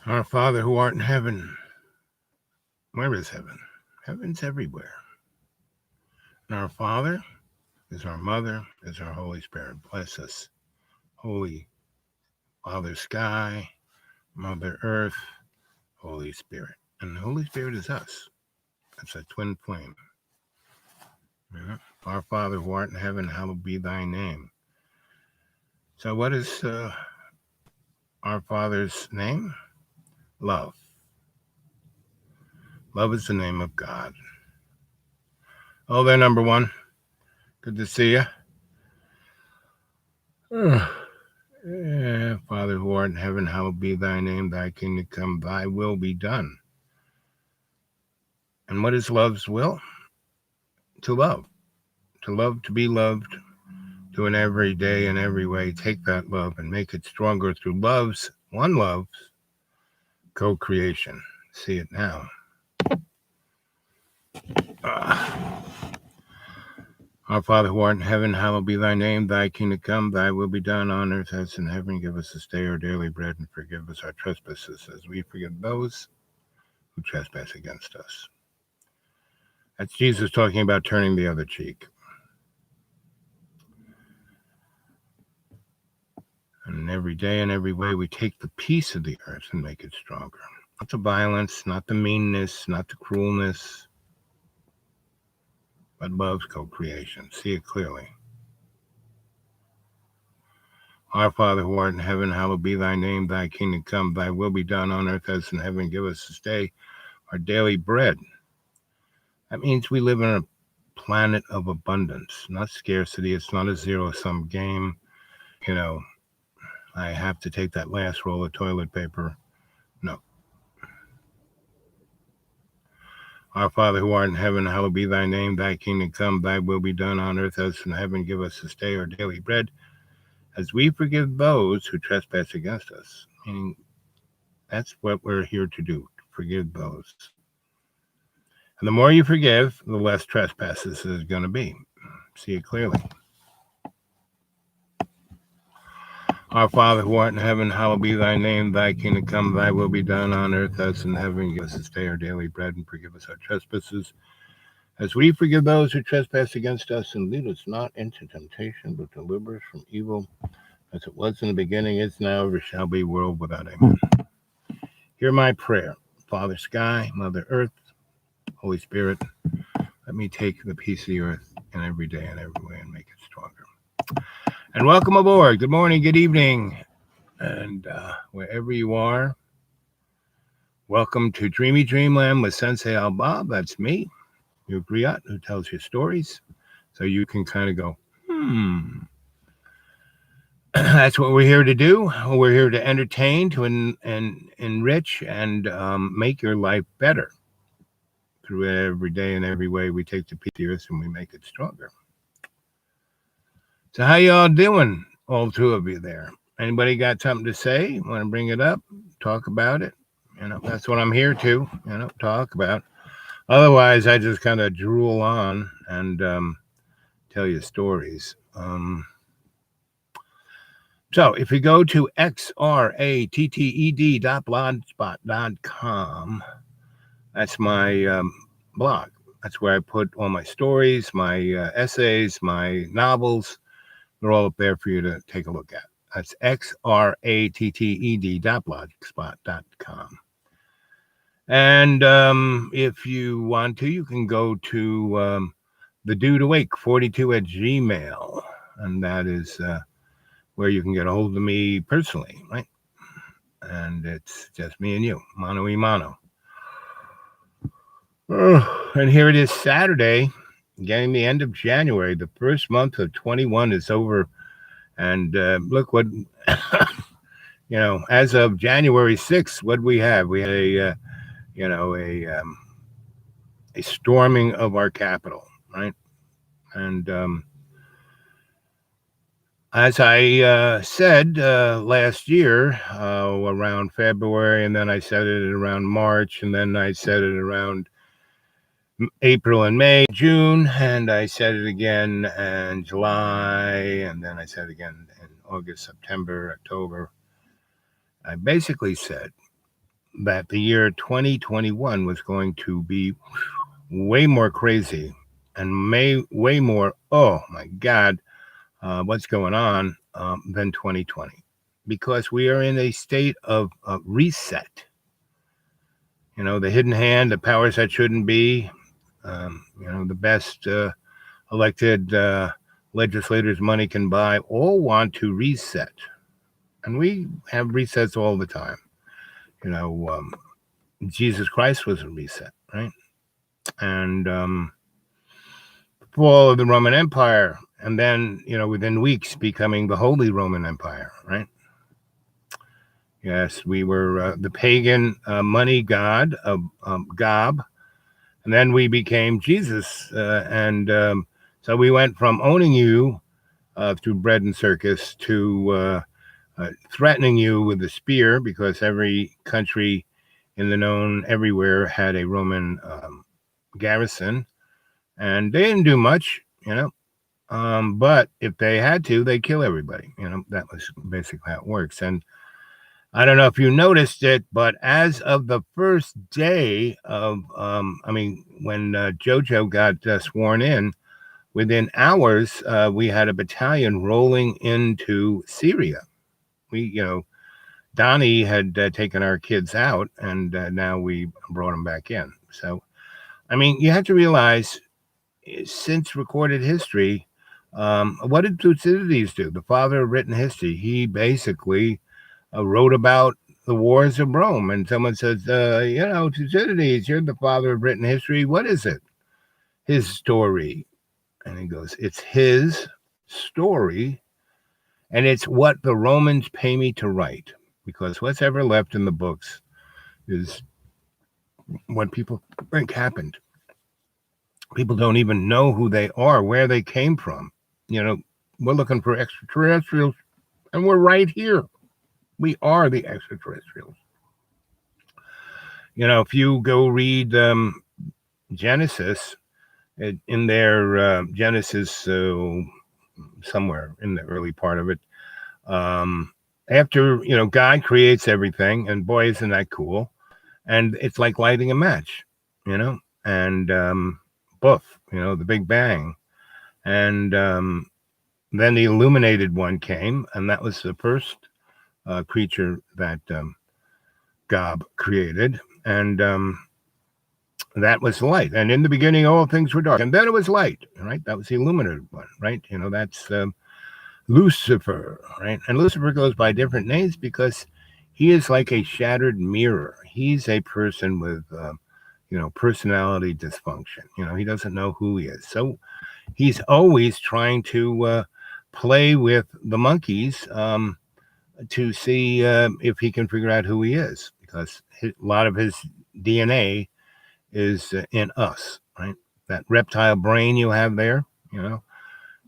Our Father who art in heaven. Where is heaven? Heaven's everywhere. And our Father is our Mother, is our Holy Spirit. Bless us, Holy Father Sky, Mother Earth, Holy Spirit. And the Holy Spirit is us. It's a twin flame. Yeah. Our Father who art in heaven, hallowed be thy name. So what is our Father's name? Love. Love is the name of God. Oh, there, number one. Good to see you. Father who art in heaven, hallowed be thy name. Thy kingdom come, thy will be done. And what is love's will? To love. To love, to be loved, to in every day and every way take that love and make it stronger through one love's co-creation. See it now. Our Father who art in heaven, hallowed be thy name. Thy kingdom come, thy will be done on earth as in heaven. Give us this day our daily bread and forgive us our trespasses as we forgive those who trespass against us. That's Jesus talking about turning the other cheek. And every day and every way we take the peace of the earth and make it stronger. Not the violence, not the meanness, not the cruelness, but love's co-creation. See it clearly. Our Father who art in heaven, hallowed be thy name. Thy kingdom come, thy will be done on earth as in heaven. Give us this day our daily bread. That means we live in a planet of abundance, not scarcity. It's not a zero-sum game. I have to take that last roll of toilet paper. No. Our Father who art in heaven, hallowed be thy name. Thy kingdom come, thy will be done on earth as in heaven. Give us this day our daily bread, as we forgive those who trespass against us. Meaning, that's what we're here to do, to forgive those. And the more you forgive, the less trespasses is going to be. See it clearly. Our Father who art in heaven, hallowed be thy name. Thy kingdom come, thy will be done on earth as in heaven. Give us this day our daily bread and forgive us our trespasses, as we forgive those who trespass against us, and lead us not into temptation, but deliver us from evil, as it was in the beginning, is now, ever shall be, world without end. Hear my prayer, Father Sky, Mother Earth, Holy Spirit. Let me take the peace of the earth in every day and every way and make it stronger. And welcome aboard. Good morning, good evening, and wherever you are, welcome to Dreamy Dreamland with Sensei Al Bob. That's me, your griot who tells you stories, so you can kind of go, That's what we're here to do. We're here to entertain, to enrich, and make your life better. Through every day and every way, we take the piece of the earth and we make it stronger. So how y'all doing, all two of you there? Anybody got something to say? Want to bring it up? Talk about it? That's what I'm here to, talk about. Otherwise, I just kind of drool on and tell you stories. So if you go to xratted.blogspot.com, that's my blog. That's where I put all my stories, my essays, my novels. They're all up there for you to take a look at. That's xratted.blogspot.com. And if you want to, you can go to the Dude Awake 42 at Gmail. And that is where you can get a hold of me personally, right? And it's just me and you, mano y mano. And here it is, Saturday, getting the end of January. The first month of 21 is over. And look what, as of January 6th, what we have? We had a storming of our capital, right? And as I said last year, around February, and then I said it around March, and then I said it around April and May, June, and I said it again in July, and then I said it again in August, September, October. I basically said that the year 2021 was going to be way more crazy and way more, oh my God, what's going on than 2020. Because we are in a state of reset. The hidden hand, the powers that shouldn't be, the best elected legislators money can buy, all want to reset. And we have resets all the time. You know, um, Jesus Christ was a reset, right? And fall of the Roman Empire, and then within weeks becoming the Holy Roman Empire, right? Yes, we were the pagan money god of Gob, and then we became Jesus, and so we went from owning you through bread and circus to threatening you with a spear, because every country in the known everywhere had a Roman garrison, and they didn't do much. But if they had to, they'd kill everybody. That was basically how it works. And I don't know if you noticed it, but as of the first day of, when JoJo got sworn in, within hours, we had a battalion rolling into Syria. Donnie had taken our kids out, and now we brought them back in. So, you have to realize, since recorded history, what did Thucydides do? The father of written history. He basically wrote about the wars of Rome. And someone says, Thucydides, you're the father of written history. What is it? His story. And he goes, it's his story, and it's what the Romans pay me to write. Because what's ever left in the books is what people think happened. People don't even know who they are, where they came from. We're looking for extraterrestrials, and we're right here. We are the extraterrestrials. If you go read Genesis, in their Genesis, somewhere in the early part of it, after, God creates everything, and boy, isn't that cool. And it's like lighting a match, and boof, the Big Bang. And then the illuminated one came, and that was the first creature that Gob created. And that was light. And in the beginning, all things were dark. And then it was light, right? That was the illuminated one, right? That's Lucifer, right? And Lucifer goes by different names because he is like a shattered mirror. He's a person with, personality dysfunction. He doesn't know who he is. So he's always trying to play with the monkeys to see if he can figure out who he is, because a lot of his DNA is in us, right? That reptile brain you have there,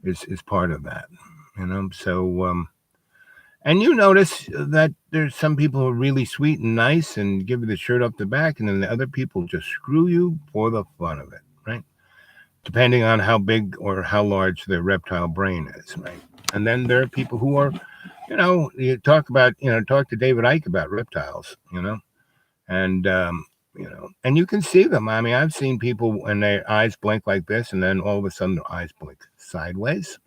is part of that, So, and you notice that there's some people who are really sweet and nice and give you the shirt off the back, and then the other people just screw you for the fun of it, right? Depending on how big or how large their reptile brain is, right? And then there are people who are, you talk to David Icke about reptiles, and and you can see them. I've seen people when their eyes blink like this, and then all of a sudden their eyes blink sideways,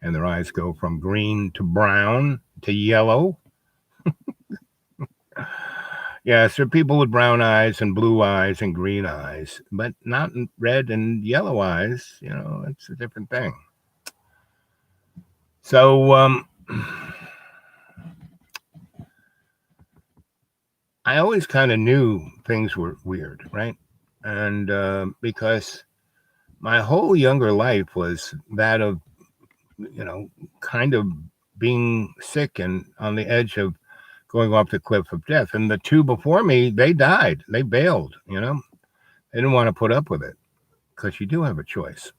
and their eyes go from green to brown to yellow. Yes, there are people with brown eyes and blue eyes and green eyes, but not red and yellow eyes. It's a different thing. So, I always kind of knew things were weird, right? And because my whole younger life was that of, kind of being sick and on the edge of going off the cliff of death. And the two before me, they died. They bailed, They didn't want to put up with it, because you do have a choice,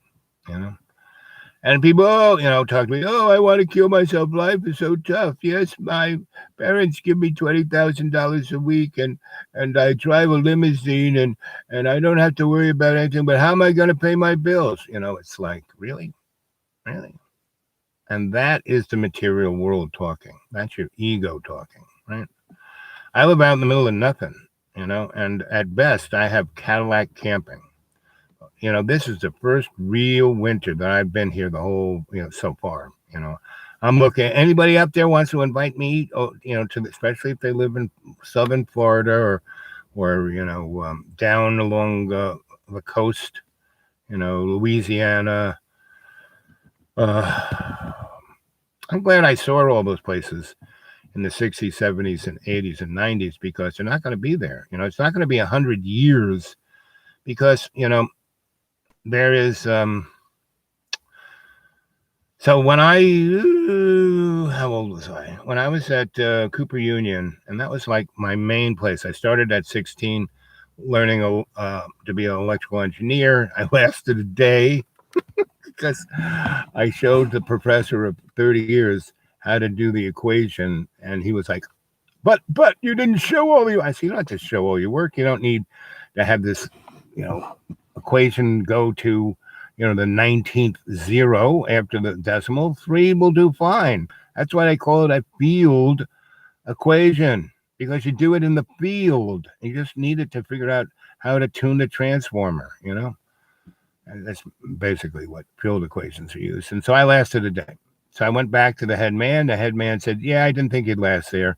And people, talk to me, I want to kill myself. Life is so tough. Yes, my parents give me $20,000 a week, and I drive a limousine, and I don't have to worry about anything, but how am I going to pay my bills? It's like, really? Really? And that is the material world talking. That's your ego talking, right? I live out in the middle of nothing, and at best I have Cadillac camping. This is the first real winter that I've been here the whole, so far. I'm looking. Anybody up there wants to invite me, especially if they live in southern Florida or down along the coast, Louisiana. Uh, I'm glad I saw all those places in the 60s, 70s, and 80s and 90s because they're not going to be there. It's not going to be 100 years because there is. So when how old was I? When I was at Cooper Union, and that was like my main place. I started at 16, learning to be an electrical engineer. I lasted a day because I showed the professor of 30 years how to do the equation, and he was like, "But you didn't show all your." I said, "You don't have to show all your work. You don't need to have this, you know, equation go to." The 19th zero after the decimal, 3 will do fine. That's why they call it a field equation because you do it in the field. You just need it to figure out how to tune the transformer. And that's basically what field equations are used. And so I lasted a day. So I went back to the head man. The head man said, "Yeah, I didn't think you'd last there.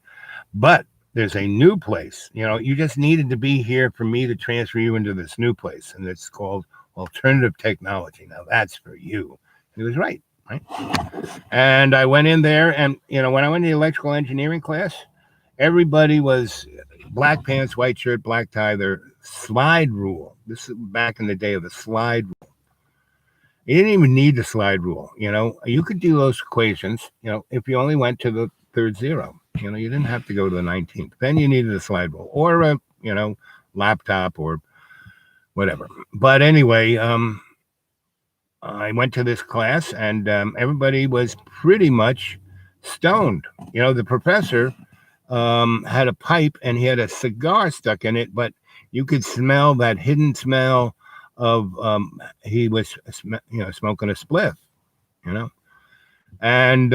But there's a new place. You just needed to be here for me to transfer you into this new place. And it's called alternative technology. Now that's for you." He was right. Right. And I went in there and, when I went to the electrical engineering class, everybody was black pants, white shirt, black tie, their slide rule. This is back in the day of the slide rule. You didn't even need the slide rule. You could do those equations, if you only went to the third zero. You didn't have to go to the 19th. Then you needed a slide rule or a, laptop or whatever. But anyway, I went to this class and everybody was pretty much stoned. The professor had a pipe and he had a cigar stuck in it, but you could smell that hidden smell of he was smoking a spliff, and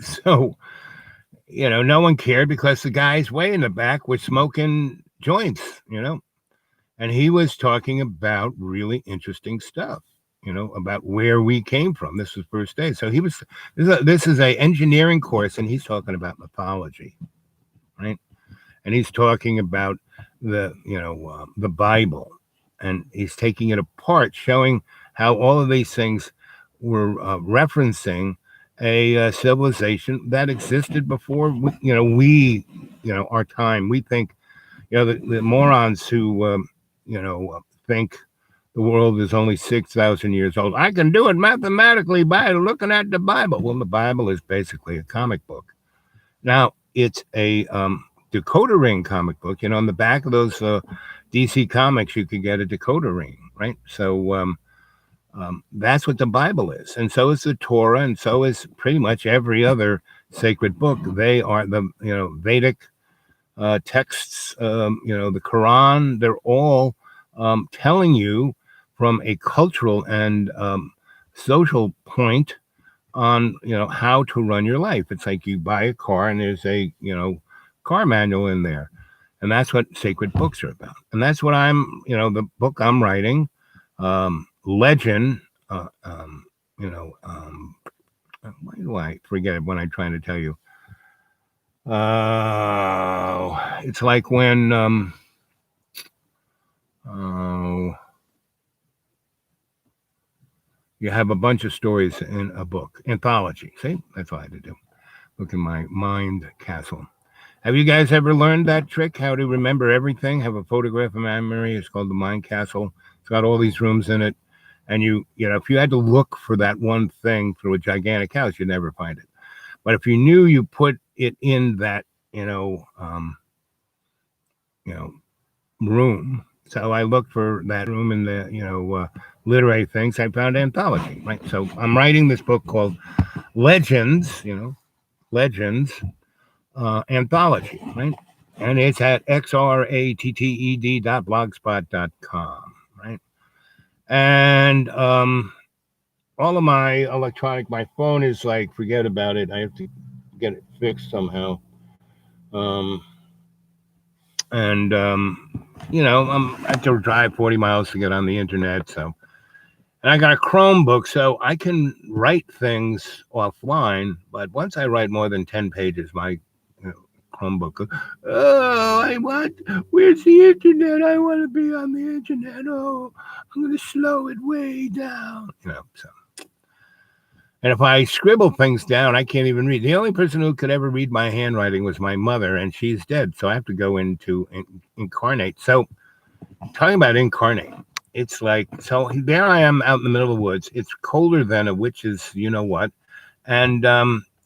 so no one cared because the guys way in the back were smoking joints, and he was talking about really interesting stuff, about where we came from. This was first day, so this is a engineering course, and he's talking about mythology, right? And he's talking about the Bible, and he's taking it apart, showing how all of these things were referencing a civilization that existed before our time. We think the morons who think the world is only 6,000 years old. I can do it mathematically by looking at the Bible. Well, the Bible is basically a comic book. Now it's a decoder ring comic book. On the back of those DC comics, you could get a decoder ring, right? So that's what the Bible is, and so is the Torah, and so is pretty much every other sacred book. They are the Vedic texts. The Quran. They're all telling you from a cultural and social point on how to run your life. It's like you buy a car and there's a car manual in there, and that's what sacred books are about. And that's what the book I'm writing, legend. Why do I forget it when I'm trying to tell you? It's like when you have a bunch of stories in a book anthology. See, that's what I had to do. Look in my mind castle. Have you guys ever learned that trick? How to remember everything? Have a photograph of memory. It's called the mind castle. It's got all these rooms in it. And if you had to look for that one thing through a gigantic house, you'd never find it. But if you knew you put it in that, room. So I looked for that room in the, literary things. I found anthology, right? So I'm writing this book called Legends, Legends Anthology, right? And it's at xratted.blogspot.com, right? And all of my phone is like, forget about it. I have to get it fixed somehow. Um, and I have to drive 40 miles to get on the internet. So, and I got a Chromebook, so I can write things offline. But once I write more than 10 pages, my Chromebook goes, "Oh, I want. Where's the internet? I want to be on the internet. Oh, I'm going to slow it way down." So. And if I scribble things down, I can't even read. The only person who could ever read my handwriting was my mother, and she's dead. So I have to go into incarnate. So talking about incarnate, it's like, so there I am out in the middle of the woods. It's colder than a witch's, you know what. And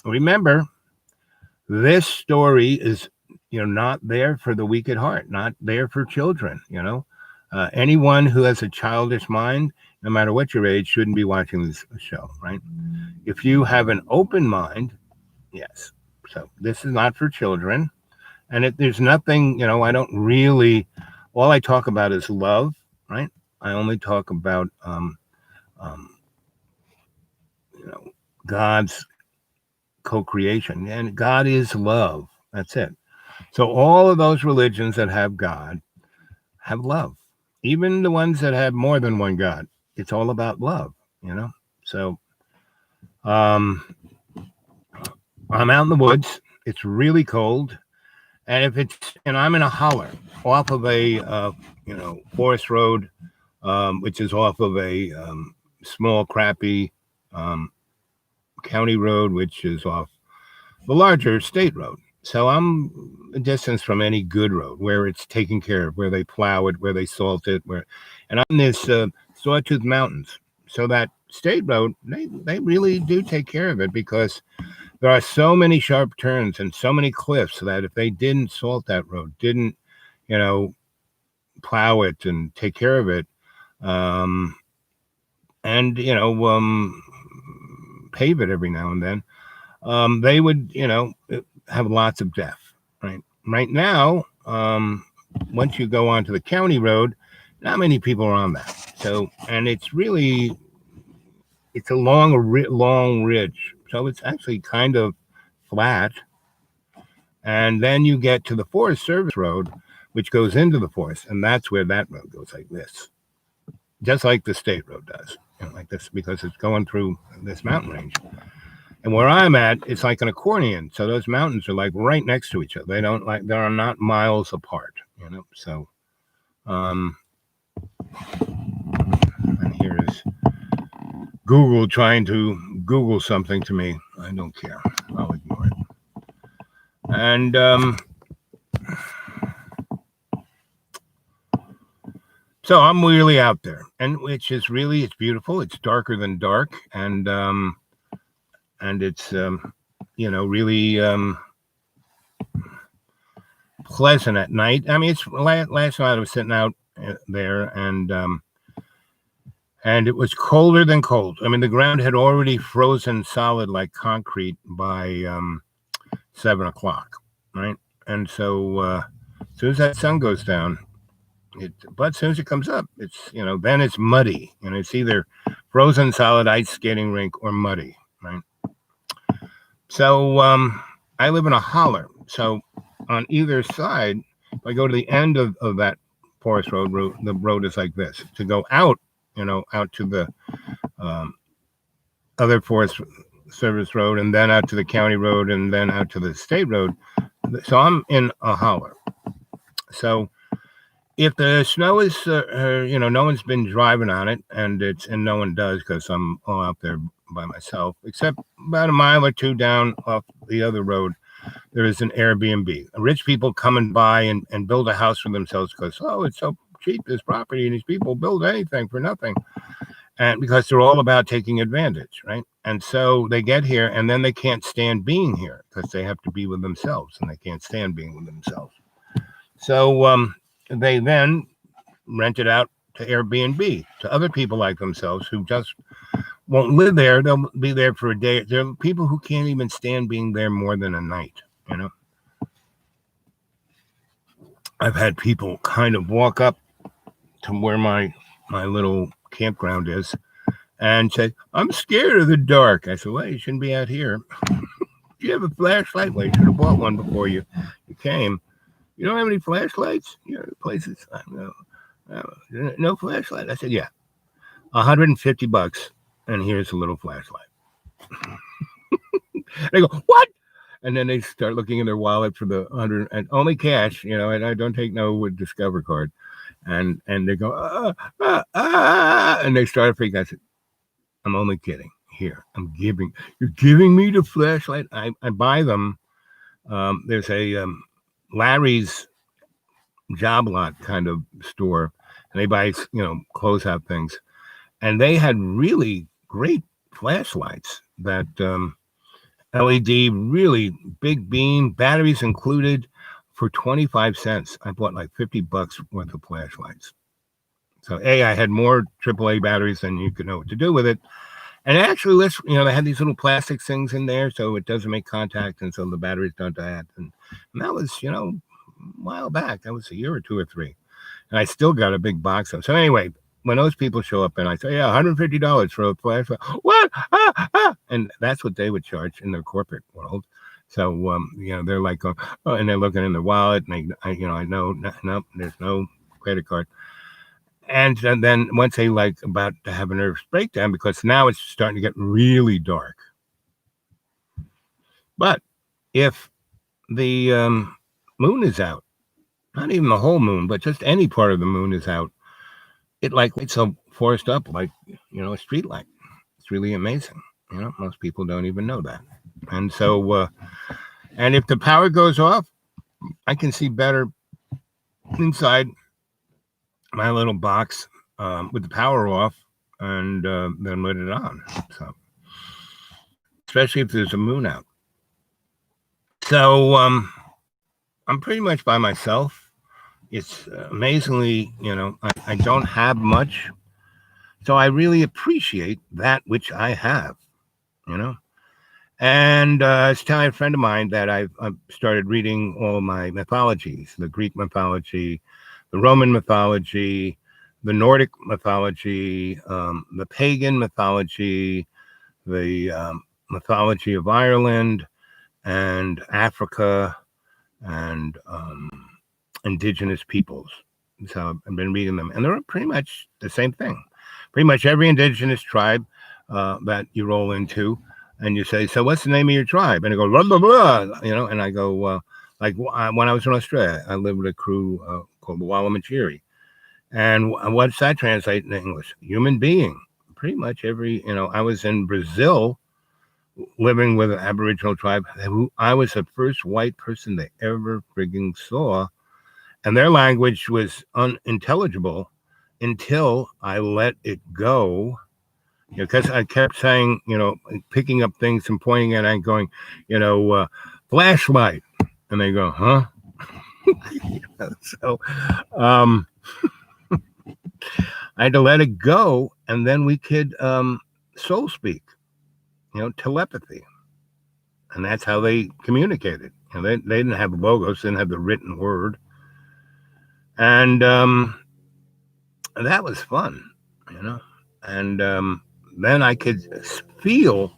remember, this story is, not there for the weak at heart, not there for children, anyone who has a childish mind, no matter what your age, shouldn't be watching this show, right? If you have an open mind, yes. So this is not for children. And there's nothing, I don't really, all I talk about is love, right? I only talk about, God's co-creation. And God is love. That's it. So all of those religions that have God have love. Even the ones that have more than one God, it's all about love, So I'm out in the woods. It's really cold. And I'm in a holler off of a, forest road, which is off of a small, crappy county road, which is off the larger state road. So I'm a distance from any good road where it's taken care of, where they plow it, where they salt it, and I'm this Sawtooth Mountains. So that state road, they really do take care of it because there are so many sharp turns and so many cliffs that if they didn't salt that road, didn't, plow it and take care of it, and, pave it every now and then, they would, have lots of death, right? Right now, once you go onto the county road, not many people are on that. So, and it's a long ridge. So it's actually kind of flat. And then you get to the Forest Service Road, which goes into the forest. And that's where that road goes like this, just like the state road does, like this, because it's going through this mountain range. And where I'm at, it's like an accordion. So those mountains are like right next to each other. They are not miles apart, So, and here's Google trying to Google something to me. I don't care. I'll ignore it. And, so I'm really out there, and which is really, it's beautiful. It's darker than dark. And it's, really pleasant at night. I mean, it's last night I was sitting out there, and it was colder than cold. I mean, the ground had already frozen solid like concrete by 7 o'clock, right? And so as soon as that sun goes down, but as soon as it comes up, it's, then it's muddy, and it's either frozen solid ice skating rink or muddy, right? So I live in a holler. So on either side, if I go to the end of that forest road, the road is like this. To go out, out to the other Forest Service road, and then out to the county road, and then out to the state road. So I'm in a holler. So if the snow is, no one's been driving on it, and no one does because I'm all out there by myself, except about a mile or two down off the other road, there is an Airbnb. Rich people coming by and build a house for themselves because, it's so cheap, this property, and these people build anything for nothing. And because they're all about taking advantage, right? And so they get here, and then they can't stand being here because they have to be with themselves, and they can't stand being with themselves. So they then rent it out to Airbnb to other people like themselves who just won't live there. They'll be there for a day. There are people who can't even stand being there more than a night, I've had people kind of walk up to where my little campground is and say, "I'm scared of the dark." I said, "Well, you shouldn't be out here." Do you have a flashlight? Well, you should have bought one before you came. You don't have any flashlights? Places. No flashlight. I said, yeah, $150, and here's a little flashlight. They go, what? And then they start looking in their wallet for the 100 and only cash, and I don't take no Discover card. And they go, and they start freaking. I said, I'm only kidding. Here, you're giving me the flashlight. I buy them. There's a Larry's Job Lot kind of store, and they buy, closeout things. And they had really great flashlights that LED, really big beam, batteries included, for 25 cents. I bought like $50 worth of flashlights. So I had more AAA batteries than you could know what to do with it. And actually, they had these little plastic things in there so it doesn't make contact, and so the batteries don't die. And that was, a while back. That was a year or two or three. And I still got a big box of them. So anyway, when those people show up and I say, yeah, $150 for a flashlight, what? And that's what they would charge in their corporate world. So, they're like, and they're looking in their wallet, and I know, no, there's no credit card. And then once they about to have a nervous breakdown, because now it's starting to get really dark. But if the moon is out, not even the whole moon, but just any part of the moon is out, it lights a forest up like, a street light. It's really amazing. Most people don't even know that. And so, and if the power goes off, I can see better inside my little box with the power off and then let it on. So, especially if there's a moon out. So, I'm pretty much by myself. It's amazingly, I don't have much. So I really appreciate that which I have, And I was telling a friend of mine that I've started reading all my mythologies, the Greek mythology, the Roman mythology, the Nordic mythology, the pagan mythology, the mythology of Ireland and Africa and indigenous peoples. So I've been reading them, and they're pretty much the same thing. Pretty much every indigenous tribe that you roll into, and you say, so what's the name of your tribe? And they go, blah, blah, blah, and I go, when I was in Australia, I lived with a crew called the Wallamanchiri. And what's that translate into English? Human being. Pretty much every, I was in Brazil living with an Aboriginal tribe who I was the first white person they ever frigging saw. And their language was unintelligible until I let it go. Because I kept saying, picking up things and pointing at it and going, flashlight. And they go, huh? So I had to let it go, and then we could soul speak, telepathy. And that's how they communicated. They didn't have logos, didn't have the written word. And that was fun, And then I could feel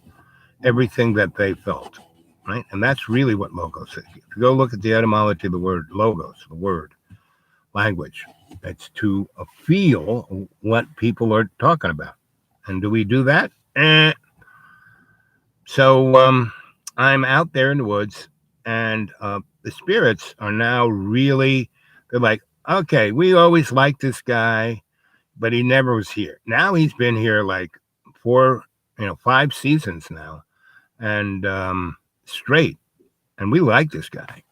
everything that they felt, right? And that's really what logos is. If you go look at the etymology of the word logos, the word language, it's to feel what people are talking about. And do we do that? So I'm out there in the woods, and the spirits are now really, they're like, okay, we always liked this guy, but he never was here. Now he's been here like 5 seasons now, and straight, and we like this guy,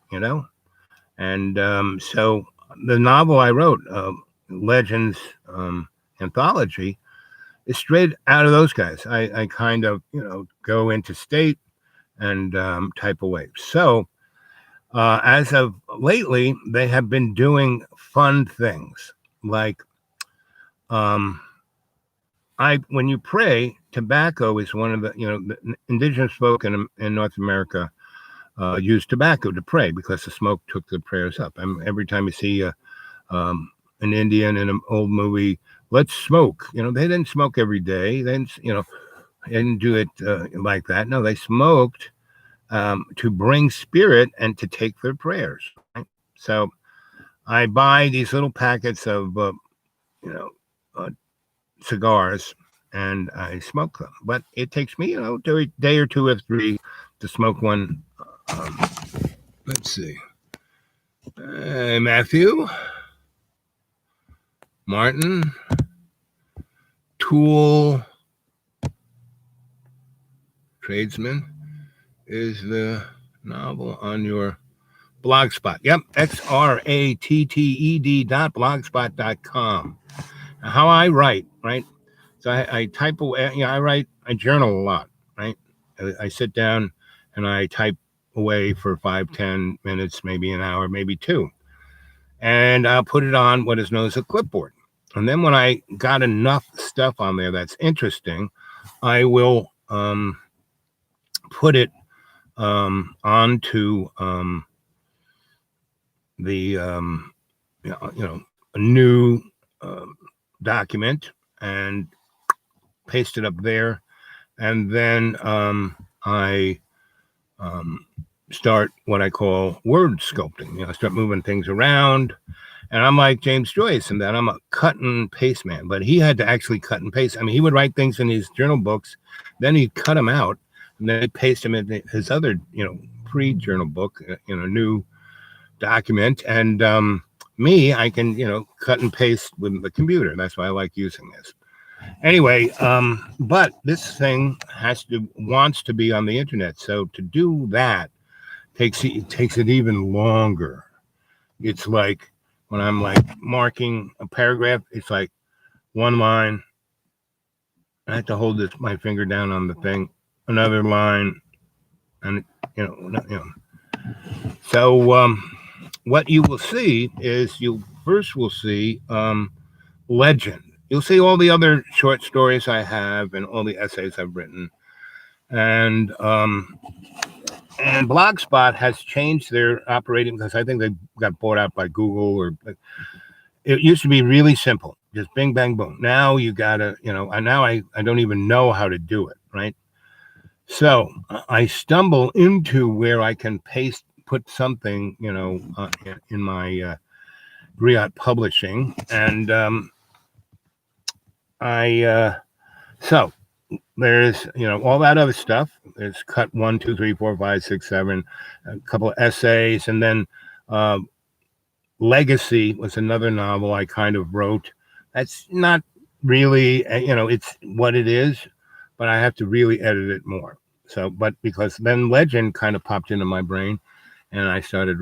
And so the novel I wrote, Legends Anthology, is straight out of those guys. I kind of, go into state and type away. So as of lately, they have been doing fun things like when you pray, tobacco is one of the, the indigenous folk in North America used tobacco to pray because the smoke took the prayers up. Every time you see an Indian in an old movie, let's smoke. They didn't smoke every day. They didn't do it like that. No, they smoked to bring spirit and to take their prayers. Right? So I buy these little packets of, you know, uh, cigars, and I smoke them. But it takes me, a day or two or three to smoke one. Um, let's see. Matthew, Martin, Tool, Tradesman is the novel on your blogspot. Yep, xratted.blogspot.com. How I write, right? So I type away, I journal a lot, right? I sit down and I type away for 5, 10 minutes, maybe an hour, maybe two. And I'll put it on what is known as a clipboard. And then when I got enough stuff on there that's interesting, I will put it onto the a new document and paste it up there, and then I start what I call word sculpting. I start moving things around, and I'm like James Joyce in that I'm a cut and paste man. But he had to actually cut and paste. I mean, he would write things in his journal books, then he'd cut them out, and then he'd paste them in his other, pre-journal book, new document. And me, I can, cut and paste with the computer. That's why I like using this. Anyway, but this thing wants to be on the internet. So to do that takes it even longer. It's like when I'm like marking a paragraph, it's like one line. I have to hold my finger down on the thing, another line, and So what you will see is you first will see legend. You'll see all the other short stories I have and all the essays I've written. And Blogspot has changed their operating because I think they got bought out by Google. It used to be really simple, just bing, bang, boom. Now you gotta, now I don't even know how to do it, right? So I stumble into where I can put something, in my Griot Publishing, and so there's all that other stuff. There's cut 1, 2, 3, 4, 5, 6, 7, a couple of essays, and then Legacy was another novel I kind of wrote. That's not really, it's what it is, but I have to really edit it more. So, but because then Legend kind of popped into my brain, and I started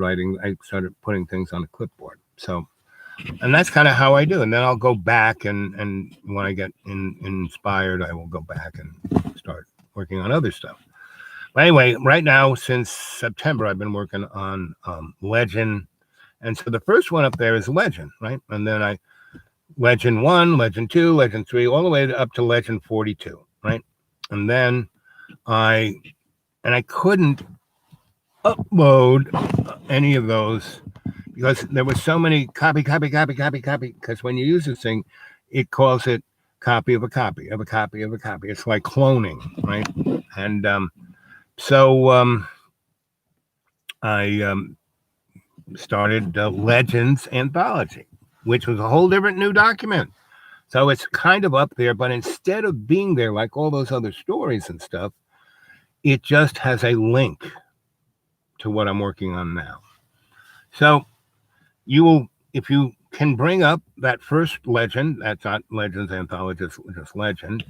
putting things on a clipboard. So, and that's kind of how I do. And then I'll go back and when I get inspired, I will go back and start working on other stuff. But anyway, right now, since September, I've been working on Legend. And so the first one up there is Legend, right? And then Legend 1, Legend 2, Legend 3, all the way up to Legend 42, right? And then I couldn't upload any of those because there was so many copy, because when you use this thing, it calls it copy of a copy of a copy of a copy. It's like cloning, right? And so I started Legends Anthology, which was a whole different new document. So it's kind of up there, but instead of being there like all those other stories and stuff, it just has a link to what I'm working on now. So if you can bring up that first legend, that's not Legends Anthology, just Legend,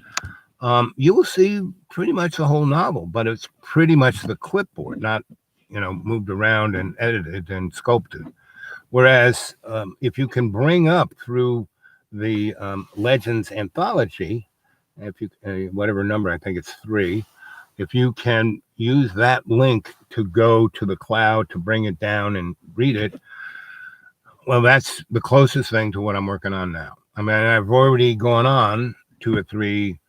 you will see pretty much the whole novel, but it's pretty much the clipboard, not, moved around and edited and sculpted. Whereas if you can bring up through the Legends Anthology, if you whatever number, I think it's 3, if you can use that link to go to the cloud to bring it down and read it, well, that's the closest thing to what I'm working on now. I mean, I've already gone on 2 or 3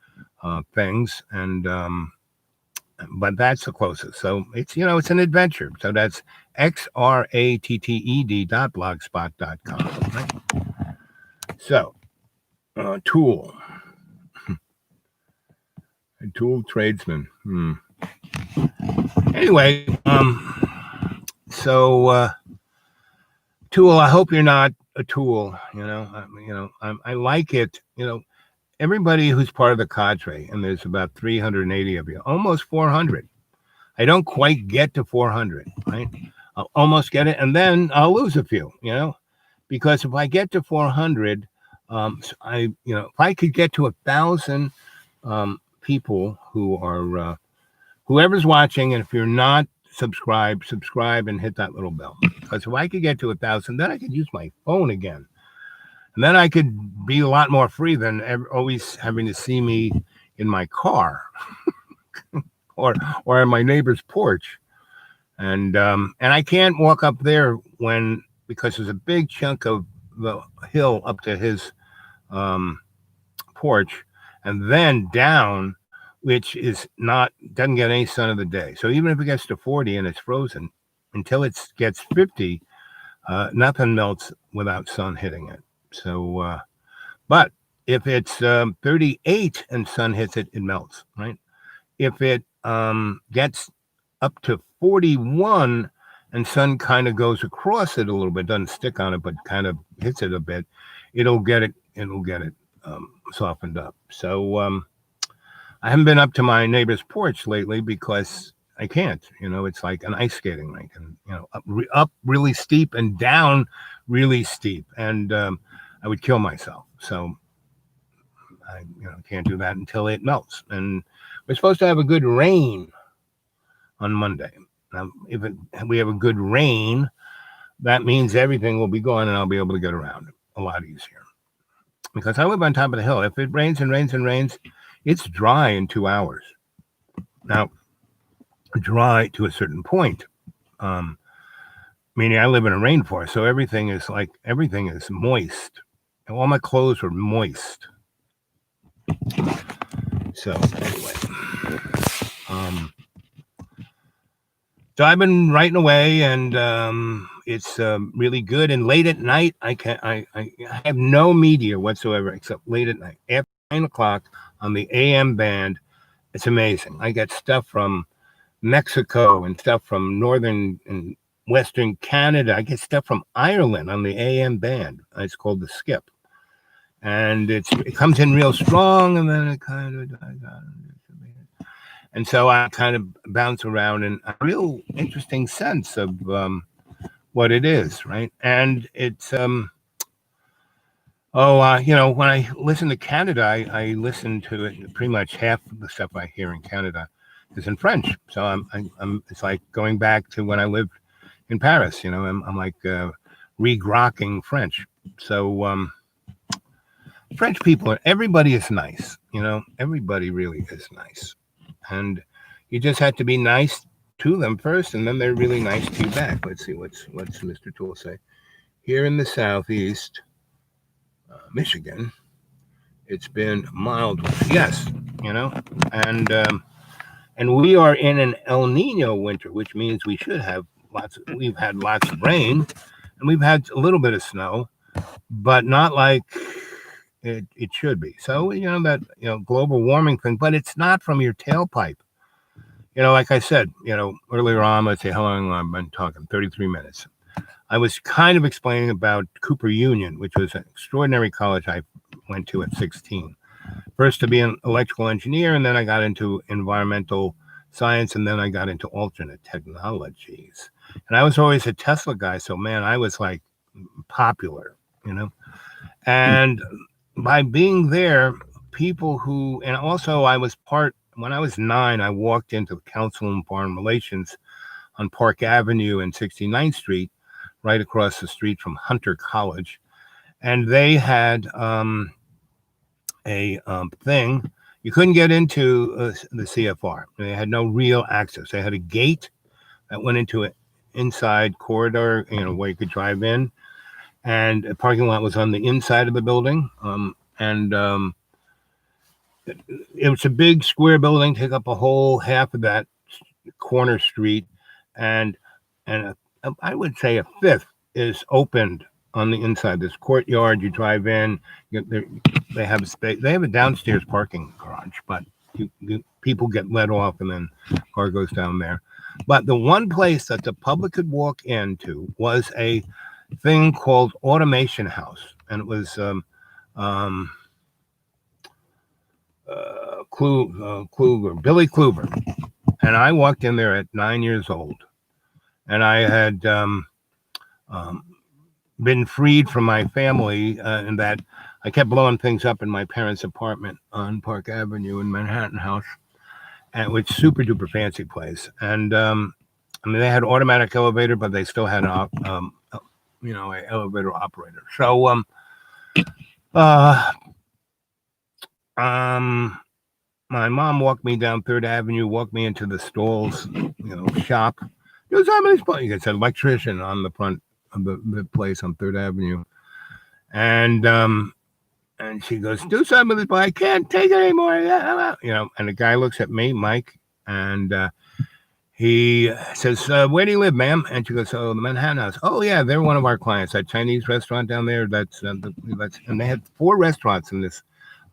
things, and but that's the closest. So it's it's an adventure. So that's xratted.blogspot.com. Right? So Tool. A tool tradesman. Anyway, so Tool, I hope you're not a tool. I like it. Everybody who's part of the cadre, and there's about 380 of you, almost 400. I don't quite get to 400, right? I'll almost get it, and then I'll lose a few, because if I get to 400, if I could get to 1,000 people who are whoever's watching, and if you're not subscribe and hit that little bell. Because if I could get to 1,000, then I could use my phone again. And then I could be a lot more free than always having to see me in my car or on my neighbor's porch. And I can't walk up there because there's a big chunk of the hill up to his porch and then down, which doesn't get any sun of the day. So even if it gets to 40 and it's frozen, until it gets 50, nothing melts without sun hitting it. So, but if it's 38 and sun hits it, it melts, right? If it gets up to 41 and sun kind of goes across it a little bit, doesn't stick on it, but kind of hits it a bit, it'll get it softened up. So I haven't been up to my neighbor's porch lately because I can't. It's like an ice skating rink, and up really steep and down really steep, and I would kill myself. So I can't do that until it melts. And we're supposed to have a good rain on Monday. Now, if we have a good rain, that means everything will be gone, and I'll be able to get around a lot easier. Because I live on top of the hill. If it rains and rains and rains, it's dry in 2 hours. Now, dry to a certain point, meaning I live in a rainforest, so everything is moist. And all my clothes are moist. So anyway, so I've been writing away, and it's really good. And late at night, I have no media whatsoever except late at night after 9 o'clock on the AM band. It's amazing. I get stuff from Mexico and stuff from northern and western Canada. I get stuff from Ireland on the AM band. It's called the Skip, and it comes in real strong, and then it kind of dies out. And so I kind of bounce around in a real interesting sense of what it is, right? And it's when I listen to Canada, I listen to it. Pretty much half of the stuff I hear in Canada is in French. So I'm it's like going back to when I lived in Paris. I'm like re-grokking French. So French people, everybody is nice. Everybody really is nice, and you just have to be nice to them first, and then they're really nice to you back. Let's see what's Mr. Tool say. Here in the southeast Michigan, it's been mild. Yes, and we are in an El Nino winter, which means we've had lots of rain, and we've had a little bit of snow, but not like it should be. So that global warming thing, but it's not from your tailpipe. Like I said, earlier on, let's say how long I've been talking, 33 minutes. I was kind of explaining about Cooper Union, which was an extraordinary college I went to at 16. First to be an electrical engineer, and then I got into environmental science, and then I got into alternate technologies. And I was always a Tesla guy, so man, I was like popular, And by being there, and also I was when I was 9, I walked into the Council on Foreign Relations on Park Avenue and 69th Street, right across the street from Hunter College. And they had a thing. You couldn't get into the CFR. They had no real access. They had a gate that went into an inside corridor, where you could drive in. And the parking lot was on the inside of the building. It was a big square building, take up a whole half of that corner street, and I would say a fifth is opened on the inside. This courtyard, you drive in, they have a space. They have a downstairs parking garage, but people get let off, and then car goes down there. But the one place that the public could walk into was a thing called Automation House, and it was um, Billy Kluber, and I walked in there at 9 years old, and I had um, been freed from my family, in that I kept blowing things up in my parents' apartment on Park Avenue in Manhattan House, and which super duper fancy place. And I mean, they had automatic elevator, but they still had an elevator operator. So uh, um, my mom walked me down Third Avenue, walked me into the stalls, shop. It was it's an electrician on the front of the place on Third Avenue, and and she goes, "Do something with this, but I can't take it anymore." And the guy looks at me, Mike, and he says, "Where do you live, ma'am?" And she goes, "Oh, the Manhattan House." "Oh, yeah, they're one of our clients. That Chinese restaurant down there. That's and they had 4 restaurants in this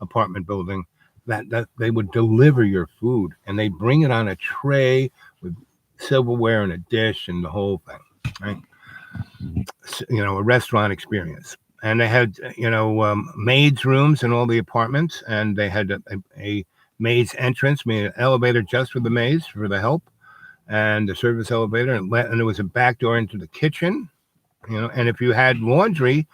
apartment building that they would deliver your food, and they bring it on a tray with silverware and a dish and the whole thing, right? A restaurant experience. And they had, maids' rooms in all the apartments, and they had a maid's entrance, meaning an elevator just for the maids, for the help, and the service elevator, and there was a back door into the kitchen, and if you had laundry,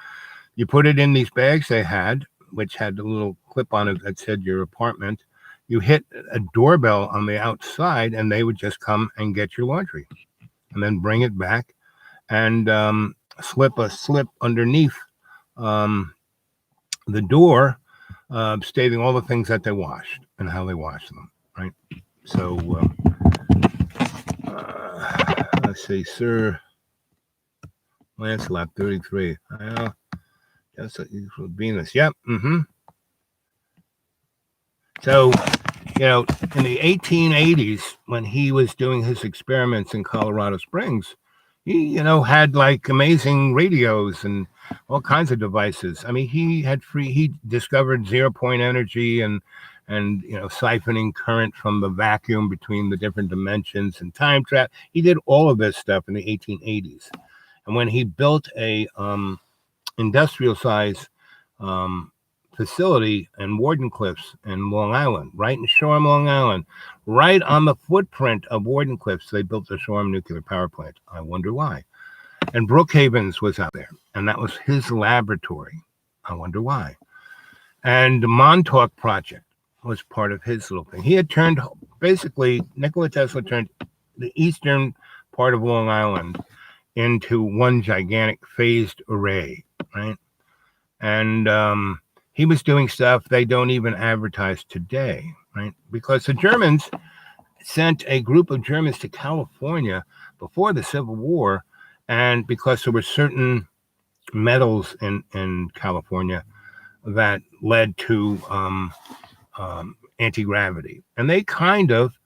you put it in these bags they had, which had the little clip on it that said your apartment. You hit a doorbell on the outside, and they would just come and get your laundry, and then bring it back, and slip a slip underneath the door, stating all the things that they washed and how they washed them. Right. So let's see, Sir Lancelot, 33. That's Venus. Yep. So, in the 1880s, when he was doing his experiments in Colorado Springs, he, had like amazing radios and all kinds of devices. I mean, he discovered 0 point energy and siphoning current from the vacuum between the different dimensions and time travel. He did all of this stuff in the 1880s. And when he built a industrial size facility in Wardenclyffe in Long Island, right in Shoreham, Long Island, right on the footprint of Wardenclyffe, they built the Shoreham nuclear power plant. I wonder why. And Brookhaven's was out there, and that was his laboratory. I wonder why. And the Montauk Project was part of his little thing. He had basically, Nikola Tesla turned the eastern part of Long Island into one gigantic phased array, right? And he was doing stuff they don't even advertise today, right? Because the Germans sent a group of Germans to California before the Civil War, and because there were certain metals in California that led to anti-gravity. And they kind of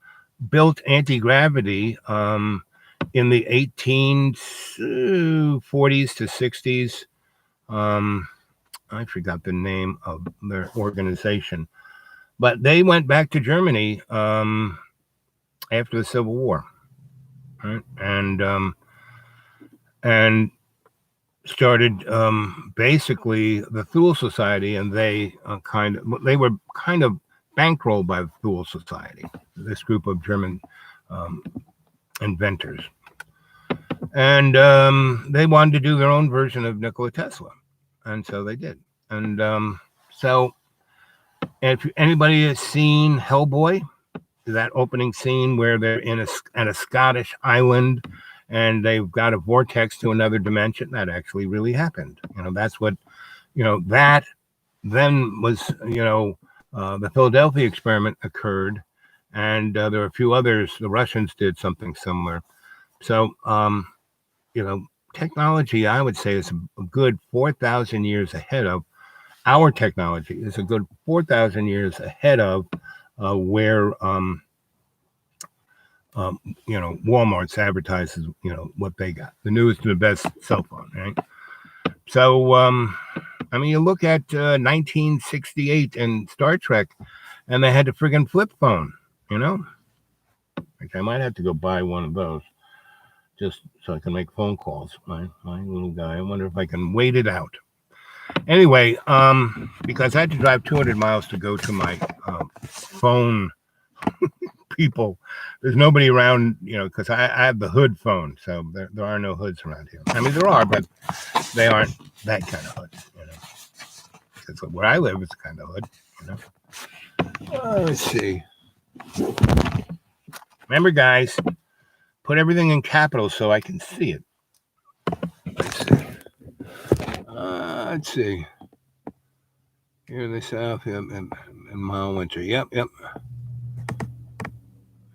built anti-gravity in the 1840s to 60s. I forgot the name of their organization, but they went back to Germany after the Civil War, right? And started basically the Thule Society, and they were kind of bankrolled by the Thule Society, this group of German inventors, and they wanted to do their own version of Nikola Tesla. And so they did. And so if anybody has seen Hellboy, that opening scene where they're at a Scottish island and they've got a vortex to another dimension, that actually really happened. That's what, that then was, the Philadelphia experiment occurred. And there were a few others. The Russians did something similar. So, technology, I would say, is a good 4,000 years ahead of our technology. Is a good 4,000 years ahead of where Walmart's advertises what they got, the newest and the best cell phone, right? So you look at 1968 and Star Trek, and they had a friggin' flip phone, Which I might have to go buy one of those just so I can make phone calls. My little guy. I wonder if I can wait it out. Anyway, because I had to drive 200 miles to go to my phone people. There's nobody around, because I have the hood phone, so there are no hoods around here. I mean, there are, but they aren't that kind of hood. Because where I live is the kind of hood. Let's see. Remember, guys, put everything in capitals so I can see it. Let's see. Here in the south, and mile winter. Yep.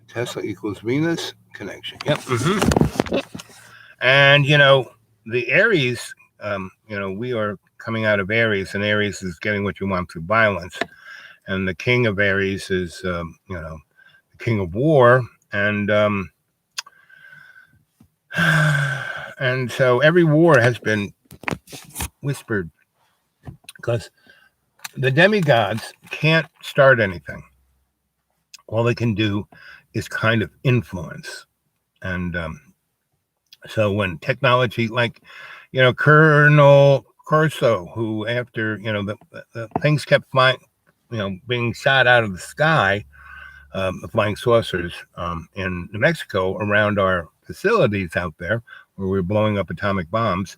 Tesla equals Venus connection. Yep. And the Aries. We are coming out of Aries, and Aries is getting what you want through violence, and the king of Aries is, the king of war, and and so every war has been whispered because the demigods can't start anything. All they can do is kind of influence. And so when technology, like, Colonel Corso, who after, the things kept flying, being shot out of the sky, the flying saucers in New Mexico around our facilities out there where we were blowing up atomic bombs.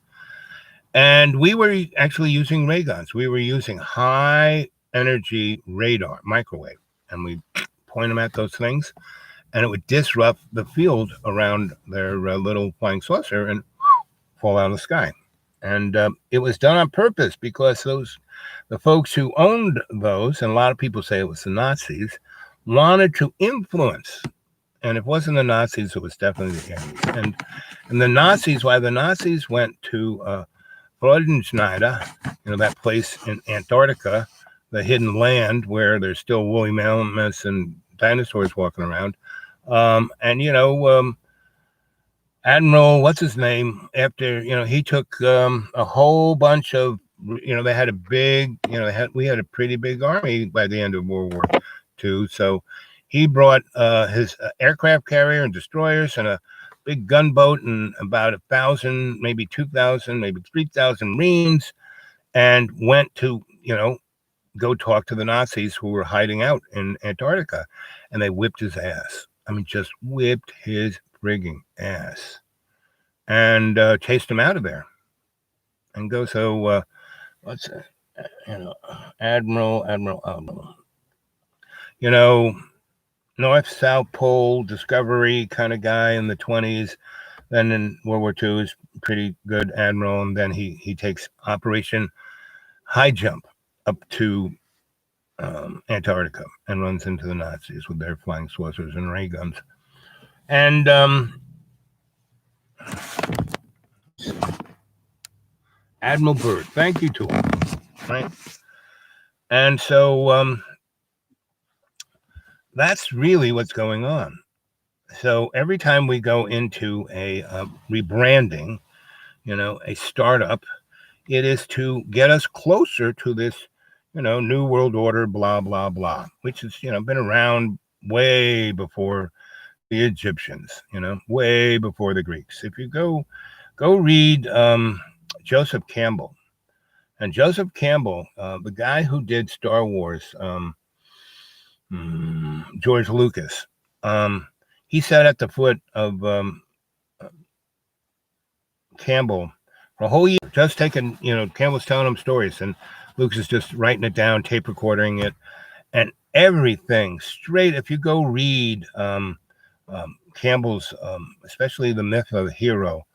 And we were actually using ray guns. We were using high energy radar, microwave, and we point them at those things, and it would disrupt the field around their little flying saucer and fall out of the sky. And it was done on purpose because the folks who owned those, and a lot of people say it was the Nazis, wanted to influence. And if it wasn't the Nazis, it was definitely the Yankees. And the Nazis, why the Nazis went to Freudenschneider, that place in Antarctica, the hidden land where there's still woolly mammoths and dinosaurs walking around. Admiral, what's his name? After, he took a whole bunch of, they had a big, we had a pretty big army by the end of World War II. So he brought his aircraft carrier and destroyers and a big gunboat and about 1,000, maybe 2,000, maybe 3,000 Marines, and went to, go talk to the Nazis who were hiding out in Antarctica, and they whipped his ass. I mean, just whipped his frigging ass, and chased him out of there. And go, so what's that? Admiral. North South Pole discovery kind of guy in the 20s. Then in World War II is pretty good admiral, and then he takes Operation High Jump up to Antarctica and runs into the Nazis with their flying saucers and ray guns. And Admiral Byrd, thank you to him, right? And so that's really what's going on. So every time we go into a rebranding, a startup, it is to get us closer to this, new world order, blah, blah, blah, which has, been around way before the Egyptians, way before the Greeks. If you go read Joseph Campbell. And Joseph Campbell, the guy who did Star Wars, George Lucas, he sat at the foot of Campbell for a whole year, just taking, Campbell's telling him stories, and Lucas is just writing it down, tape recording it, and everything straight. If you go read Campbell's, especially the myth of the hero,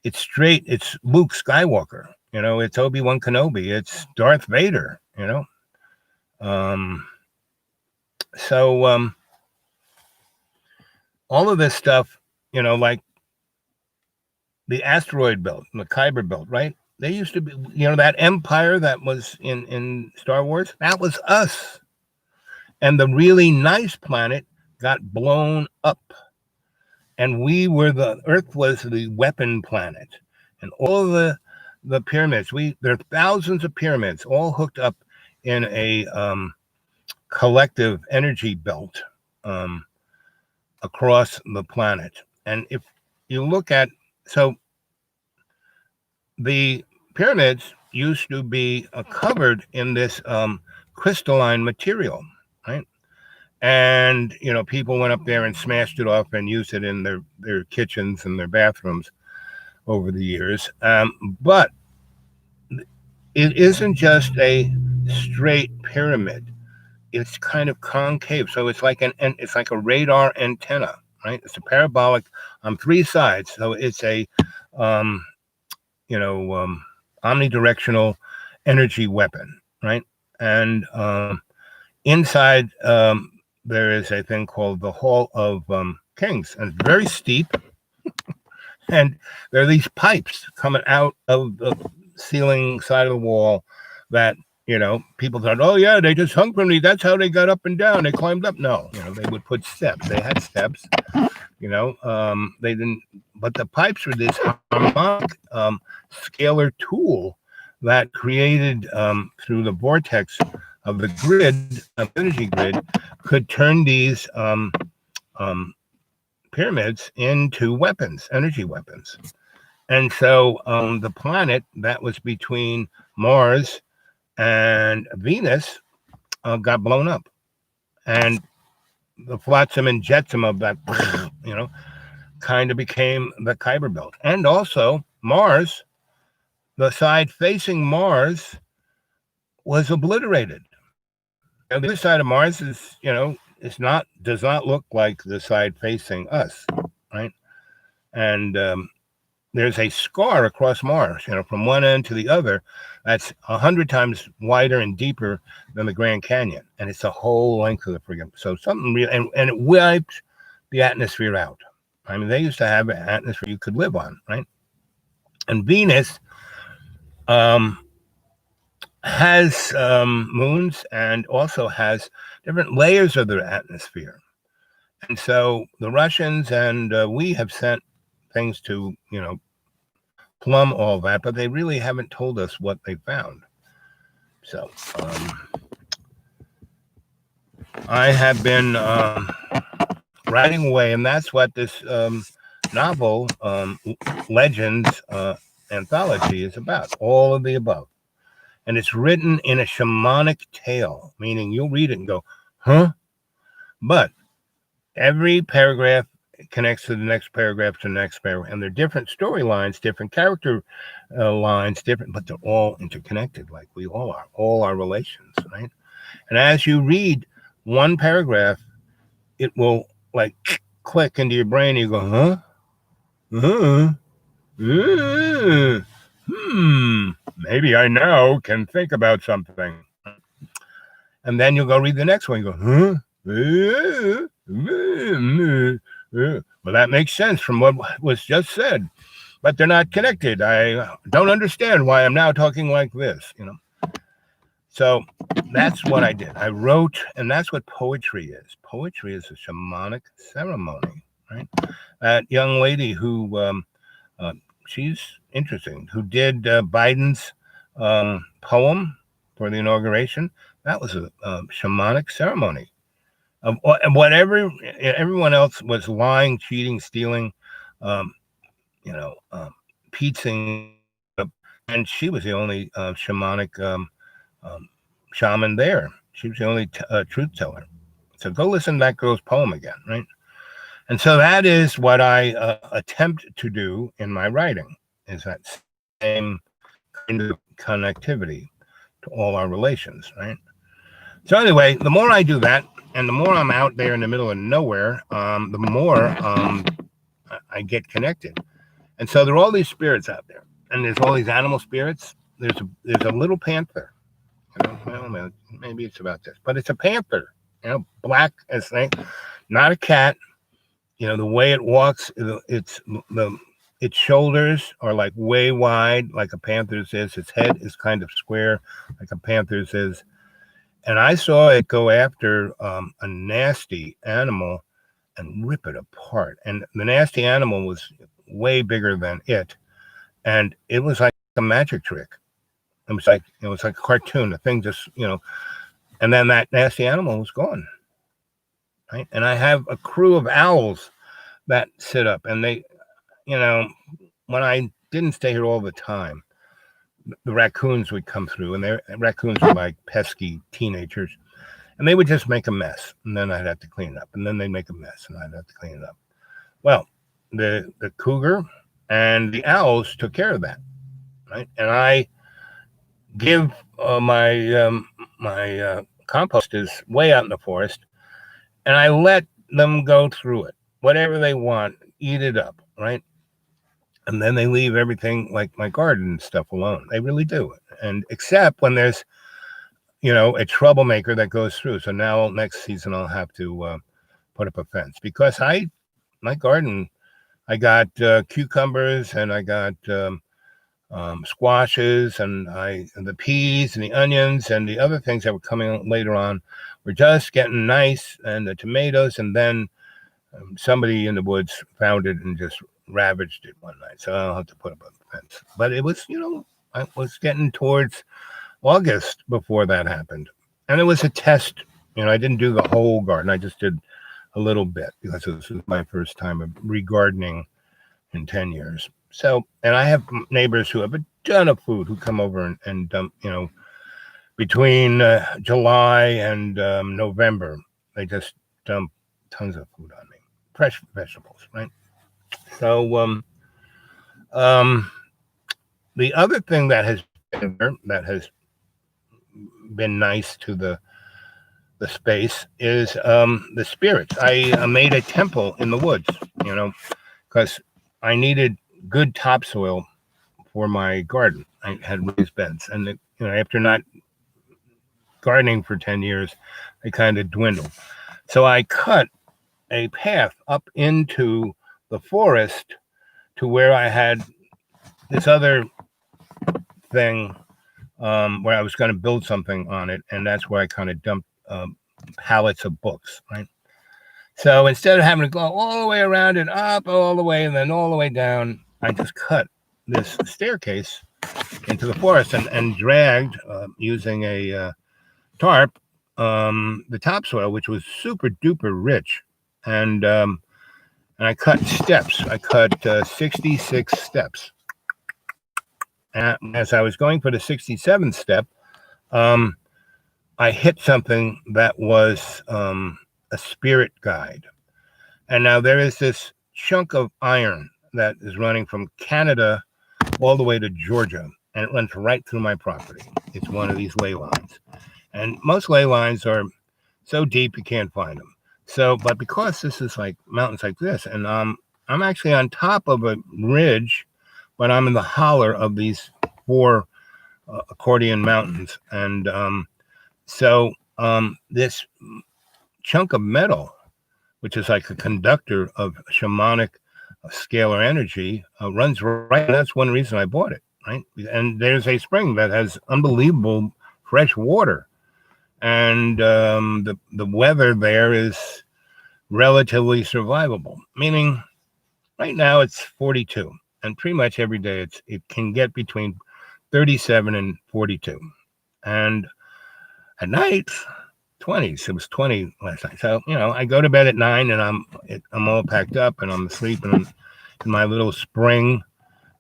it's straight. It's Luke Skywalker. It's Obi-Wan Kenobi. It's Darth Vader. So all of this stuff, like the asteroid belt, the Kuiper belt, right? They used to be, that empire that was in Star Wars, that was us. And the really nice planet got blown up. And Earth was the weapon planet. And all of the pyramids, there are thousands of pyramids all hooked up in a collective energy belt. across the planet. And if you look at, so the pyramids used to be covered in this crystalline material, right? And people went up there and smashed it off and used it in their kitchens and their bathrooms over the years. But it isn't just a straight pyramid. It's kind of concave, so it's like it's like a radar antenna, right? It's a parabolic on three sides, so it's a um, omnidirectional energy weapon, right? And inside there is a thing called the Hall of Kings, and it's very steep. And there are these pipes coming out of the ceiling side of the wall that people thought, oh yeah, they just hung from me. That's how they got up and down. They climbed up. No, they would put steps. They had steps. They didn't. But the pipes were this harmonic scalar tool that created through the vortex of the grid, of energy grid, could turn these pyramids into weapons, energy weapons. And so the planet that was between Mars and Venus got blown up. And the flotsam and jetsam of that, kind of became the Kuiper Belt. And also Mars, the side facing Mars was obliterated. And the other side of Mars is, does not look like the side facing us, right? And there's a scar across Mars, from one end to the other, that's 100 times wider and deeper than the Grand Canyon, and it's the whole length of the friggin'. So something real, and it wiped the atmosphere out. I mean, they used to have an atmosphere you could live on, right? And Venus has moons and also has different layers of their atmosphere. And so the Russians and we have sent things to, plumb all that, but they really haven't told us what they found. So I have been writing away, and that's what this novel, Legends anthology, is about, all of the above. And it's written in a shamanic tale, meaning you'll read it and go, huh? But every paragraph connects to the next paragraph to the next paragraph, and they're different storylines, different character lines, different, but they're all interconnected, like we all are, all our relations, right? And as you read one paragraph, it will like click into your brain. And you go, huh? Maybe I now can think about something. And then you'll go read the next one. You go, well, that makes sense from what was just said, but they're not connected. I don't understand why I'm now talking like this, So that's what I did. I wrote, and that's what poetry is. Poetry is a shamanic ceremony, right? That young lady who, she's interesting, who did Biden's poem for the inauguration, that was a shamanic ceremony. And whatever everyone else was lying, cheating, stealing, pizzing, and she was the only shamanic shaman there. She was the only truth teller. So go listen to that girl's poem again, right? And so that is what I attempt to do in my writing, is that same kind of connectivity to all our relations, right? So anyway, the more I do that, and the more I'm out there in the middle of nowhere, the more I get connected. And so there are all these spirits out there, and there's all these animal spirits. There's a little panther. Well, maybe it's about this, but it's a panther. Black as snake, not a cat. The way it walks, its shoulders are like way wide, like a panther's is. Its head is kind of square, like a panther's is. And I saw it go after a nasty animal and rip it apart. And the nasty animal was way bigger than it. And it was like a magic trick. It was like a cartoon. The thing just, and then that nasty animal was gone. right? And I have a crew of owls that sit up, and they, you know, when I didn't stay here all the time, the raccoons would come through, and their raccoons were like pesky teenagers, and they would just make a mess, and then I'd have to clean it up, and then they'd make a mess, and I'd have to clean it up. Well, the cougar and the owls took care of that, right? And I give my compost is way out in the forest, and I let them go through it, whatever they want, eat it up, right? And then they leave everything like my garden stuff alone. They really do. And except when there's, a troublemaker that goes through. So now next season I'll have to put up a fence because my garden, I got cucumbers and I got squashes and the peas and the onions and the other things that were coming later on were just getting nice, and the tomatoes, and then somebody in the woods found it and just ravaged it one night. So I'll have to put up a fence. But it was, I was getting towards August before that happened. And it was a test. I didn't do the whole garden. I just did a little bit because this was my first time of re-gardening in 10 years. So, and I have neighbors who have a ton of food who come over and dump, between July and November, they just dump tons of food on me. Fresh vegetables, right? So, the other thing that has been nice to the space is the spirits. I made a temple in the woods, because I needed good topsoil for my garden. I had raised beds, and after not gardening for 10 years, they kind of dwindled. So I cut a path up into the forest to where I had this other thing where I was going to build something on it, and that's where I kind of dumped pallets of books, right? So instead of having to go all the way around and up all the way and then all the way down, I just cut this staircase into the forest and dragged using a tarp the topsoil, which was super duper rich, and I cut steps. I cut 66 steps. And as I was going for the 67th step, I hit something that was a spirit guide. And now there is this chunk of iron that is running from Canada all the way to Georgia, and it runs right through my property. It's one of these ley lines. And most ley lines are so deep you can't find them. So, but because this is like mountains like this, and I'm actually on top of a ridge, but I'm in the holler of these 4 accordion mountains. And so this chunk of metal, which is like a conductor of shamanic scalar energy, runs right. That's one reason I bought it, right? And there's a spring that has unbelievable fresh water. And the weather there is relatively survivable, meaning right now it's 42, and pretty much every day it can get between 37 and 42, and at night 20s. It was 20 last night. So I go to bed at 9 and I'm all packed up and I'm asleep, and my little spring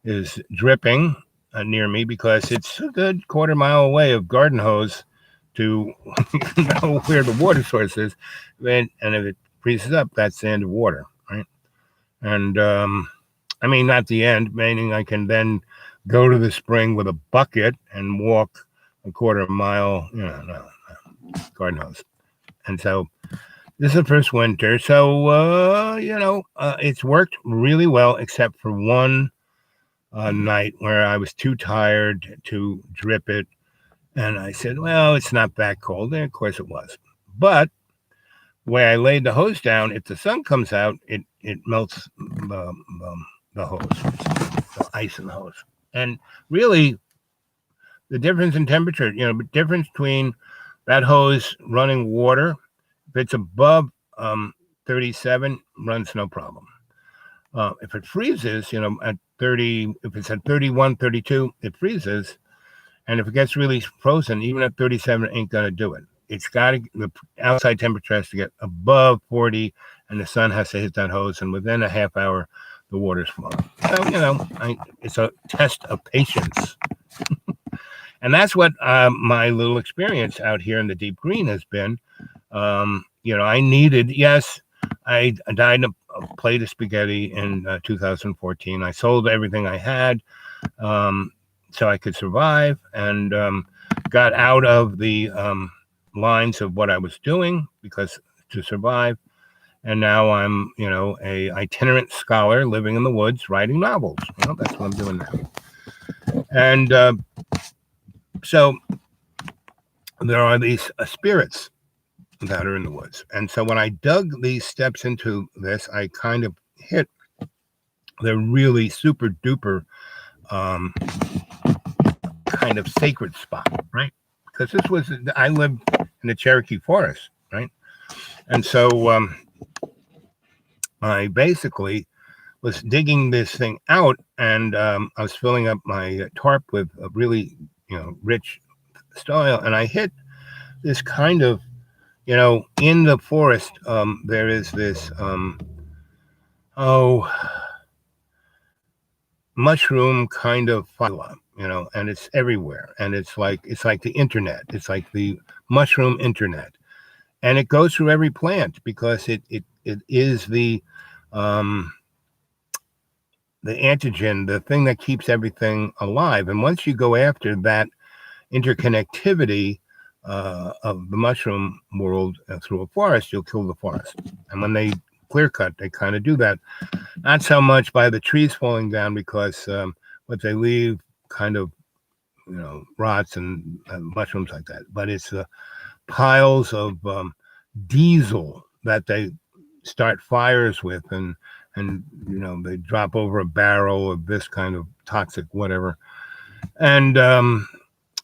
is dripping near me because it's a good quarter-mile away of garden hose to know where the water source is, and if it freezes up, that's the end of water, right? And I mean, not the end, meaning I can then go to the spring with a bucket and walk a quarter mile, garden hose. And so this is the first winter, so it's worked really well, except for one night where I was too tired to drip it. And I said, well, it's not that cold. And of course it was. But where I laid the hose down, if the sun comes out, it melts the hose, the ice in the hose. And really, the difference in temperature, the difference between that hose running water, if it's above 37, runs no problem. If it freezes, at 30, if it's at 31, 32, it freezes. And if it gets really frozen, even at 37, it ain't going to do it. it's got to, the outside temperature has to get above 40, and the sun has to hit that hose, and within a half hour, the water's flowing. So, it's a test of patience. And that's what my little experience out here in the deep green has been. I needed, yes, I died in a plate of spaghetti in 2014. I sold everything I had so I could survive, and got out of the lines of what I was doing because to survive. And now I'm, a itinerant scholar living in the woods, writing novels. That's what I'm doing now. And so there are these spirits that are in the woods. And so when I dug these steps into this, I kind of hit the really super duper kind of sacred spot, right? Because I live in the Cherokee forest, right? And so I basically was digging this thing out, and I was filling up my tarp with a really, rich soil, and I hit this kind of, in the forest, there is this, mushroom kind of phyla, and it's everywhere, and it's like the internet. It's like the mushroom internet, and it goes through every plant because it is the antigen, the thing that keeps everything alive. And once you go after that interconnectivity of the mushroom world through a forest, you'll kill the forest. And when they clear cut, they kind of do that, not so much by the trees falling down, because what they leave kind of rots and mushrooms like that, but it's piles of diesel that they start fires with, and they drop over a barrel of this kind of toxic whatever, and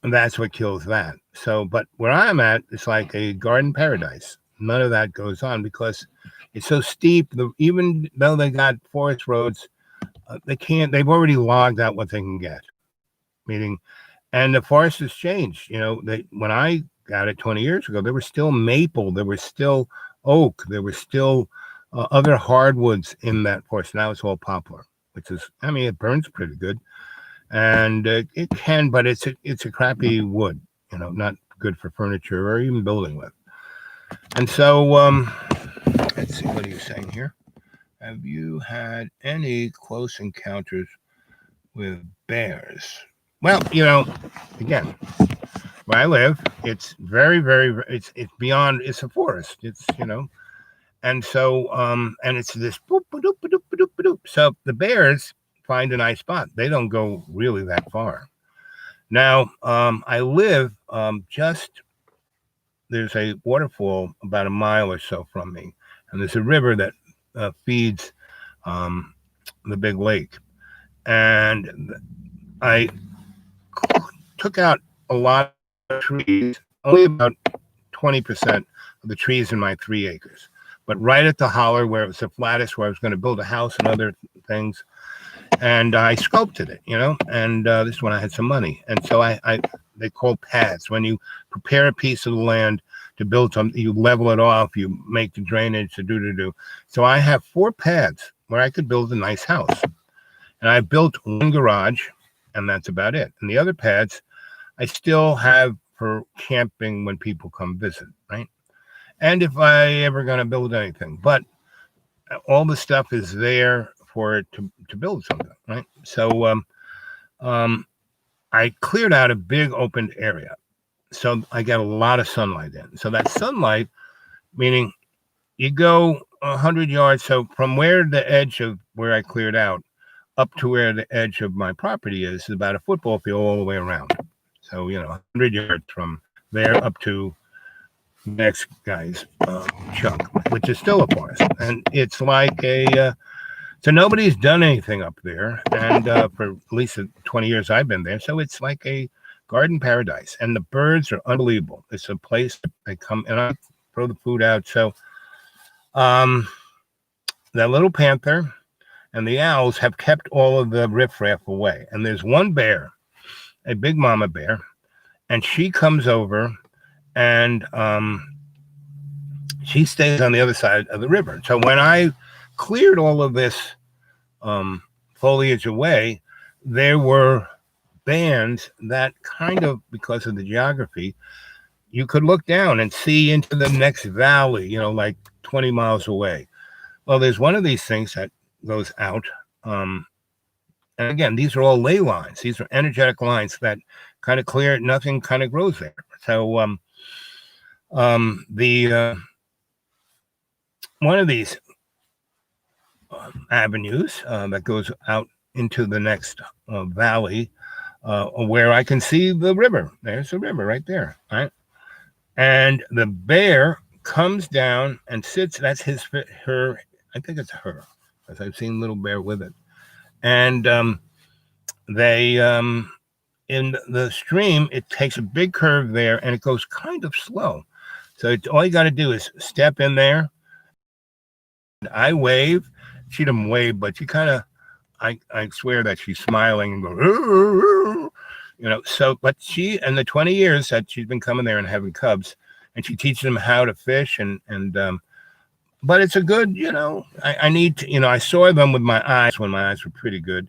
that's what kills that. So, but where I'm at, it's like a garden paradise. None of that goes on because it's so steep. Even though they got forest roads, they've already logged out what they can get. Meaning, and the forest has changed. When I got it 20 years ago, there was still maple, there was still oak, there was still other hardwoods in that forest. Now it's all poplar, which is, it burns pretty good. And it can, but it's a crappy wood, not good for furniture or even building with. And so, let's see, what are you saying here? Have you had any close encounters with bears? Well, again, where I live, it's very, very, it's beyond, it's a forest. It's, and so, and it's this boop, ba-doop, ba-doop, ba-doop, ba-doop. So the bears find a nice spot. They don't go really that far. Now, I live there's a waterfall about a mile or so from me, and there's a river that feeds the big lake. And I took out a lot of trees, only about 20% of the trees in my 3 acres. But right at the holler where it was the flattest, where I was going to build a house and other things, and I sculpted it, and this is when I had some money. And so they call pads. When you prepare a piece of the land to build something, you level it off, you make the drainage, to do. So I have 4 pads where I could build a nice house. And I built 1 garage, and that's about it. And the other pads I still have for camping when people come visit, right? And if I ever going to build anything, but all the stuff is there for it to build something, right? So I cleared out a big open area, so I got a lot of sunlight in. So that sunlight, meaning you go 100 yards, so from where the edge of where I cleared out up to where the edge of my property is about a football field all the way around. So 100 yards from there up to next guy's chunk, which is still a forest, and it's like so nobody's done anything up there, and for at least 20 years I've been there, so it's like a garden paradise, and the birds are unbelievable. It's a place they come, and I throw the food out. So that little panther and the owls have kept all of the riffraff away, and there's one bear, a big mama bear, and she comes over and she stays on the other side of the river. So when I cleared all of this foliage away, there were bands that kind of, because of the geography, you could look down and see into the next valley, like 20 miles away. Well, there's one of these things that goes out. And again, these are all ley lines. These are energetic lines that kind of clear, nothing kind of grows there. So the one of these avenues that goes out into the next valley where I can see the river. There's the river right there, right? And the bear comes down and sits. That's her. I think it's her, because I've seen little bear with it. And they in the stream, it takes a big curve there, and it goes kind of slow. So all you got to do is step in there. I wave. She doesn't wave, but she kind of. I swear that she's smiling and go, So, but she, in the 20 years that she's been coming there and having cubs, and she teaches them how to fish but it's a good, I need to, I saw them with my eyes when my eyes were pretty good,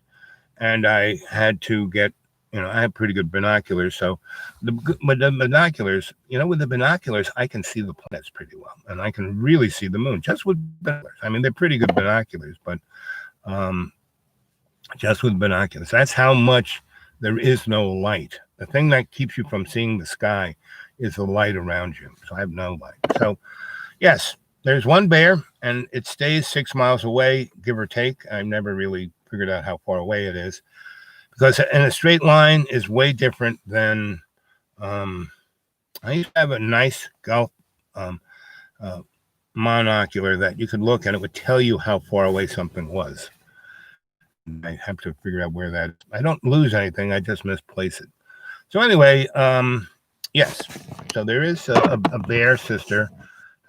and I had to get, I have pretty good binoculars. So with the binoculars, with the binoculars, I can see the planets pretty well, and I can really see the moon just with binoculars. I mean, they're pretty good binoculars, but just with binoculars. That's how much there is no light. The thing that keeps you from seeing the sky is the light around you. So I have no light. So yes, there's one bear, and it stays 6 miles away, give or take. I've never really figured out how far away it is, because in a straight line is way different than I used to have a nice golf monocular that you could look and it would tell you how far away something was. I have to figure out where that is. I don't lose anything. I just misplace it. So anyway, yes. So there is a bear sister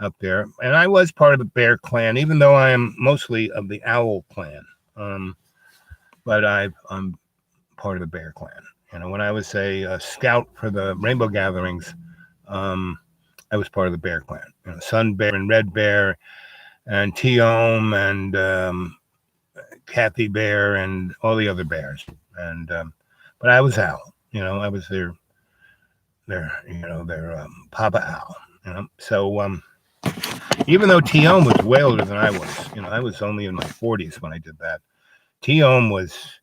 up there. And I was part of the bear clan, even though I am mostly of the owl clan. But I'm part of the bear clan. When I was a scout for the rainbow gatherings, I was part of the bear clan. Sun bear and red bear and Teom and Kathy bear and all the other bears. And but I was owl. I was their Papa Owl. So even though Teom was way older than I was, I was only in my 40s when I did that. Teom was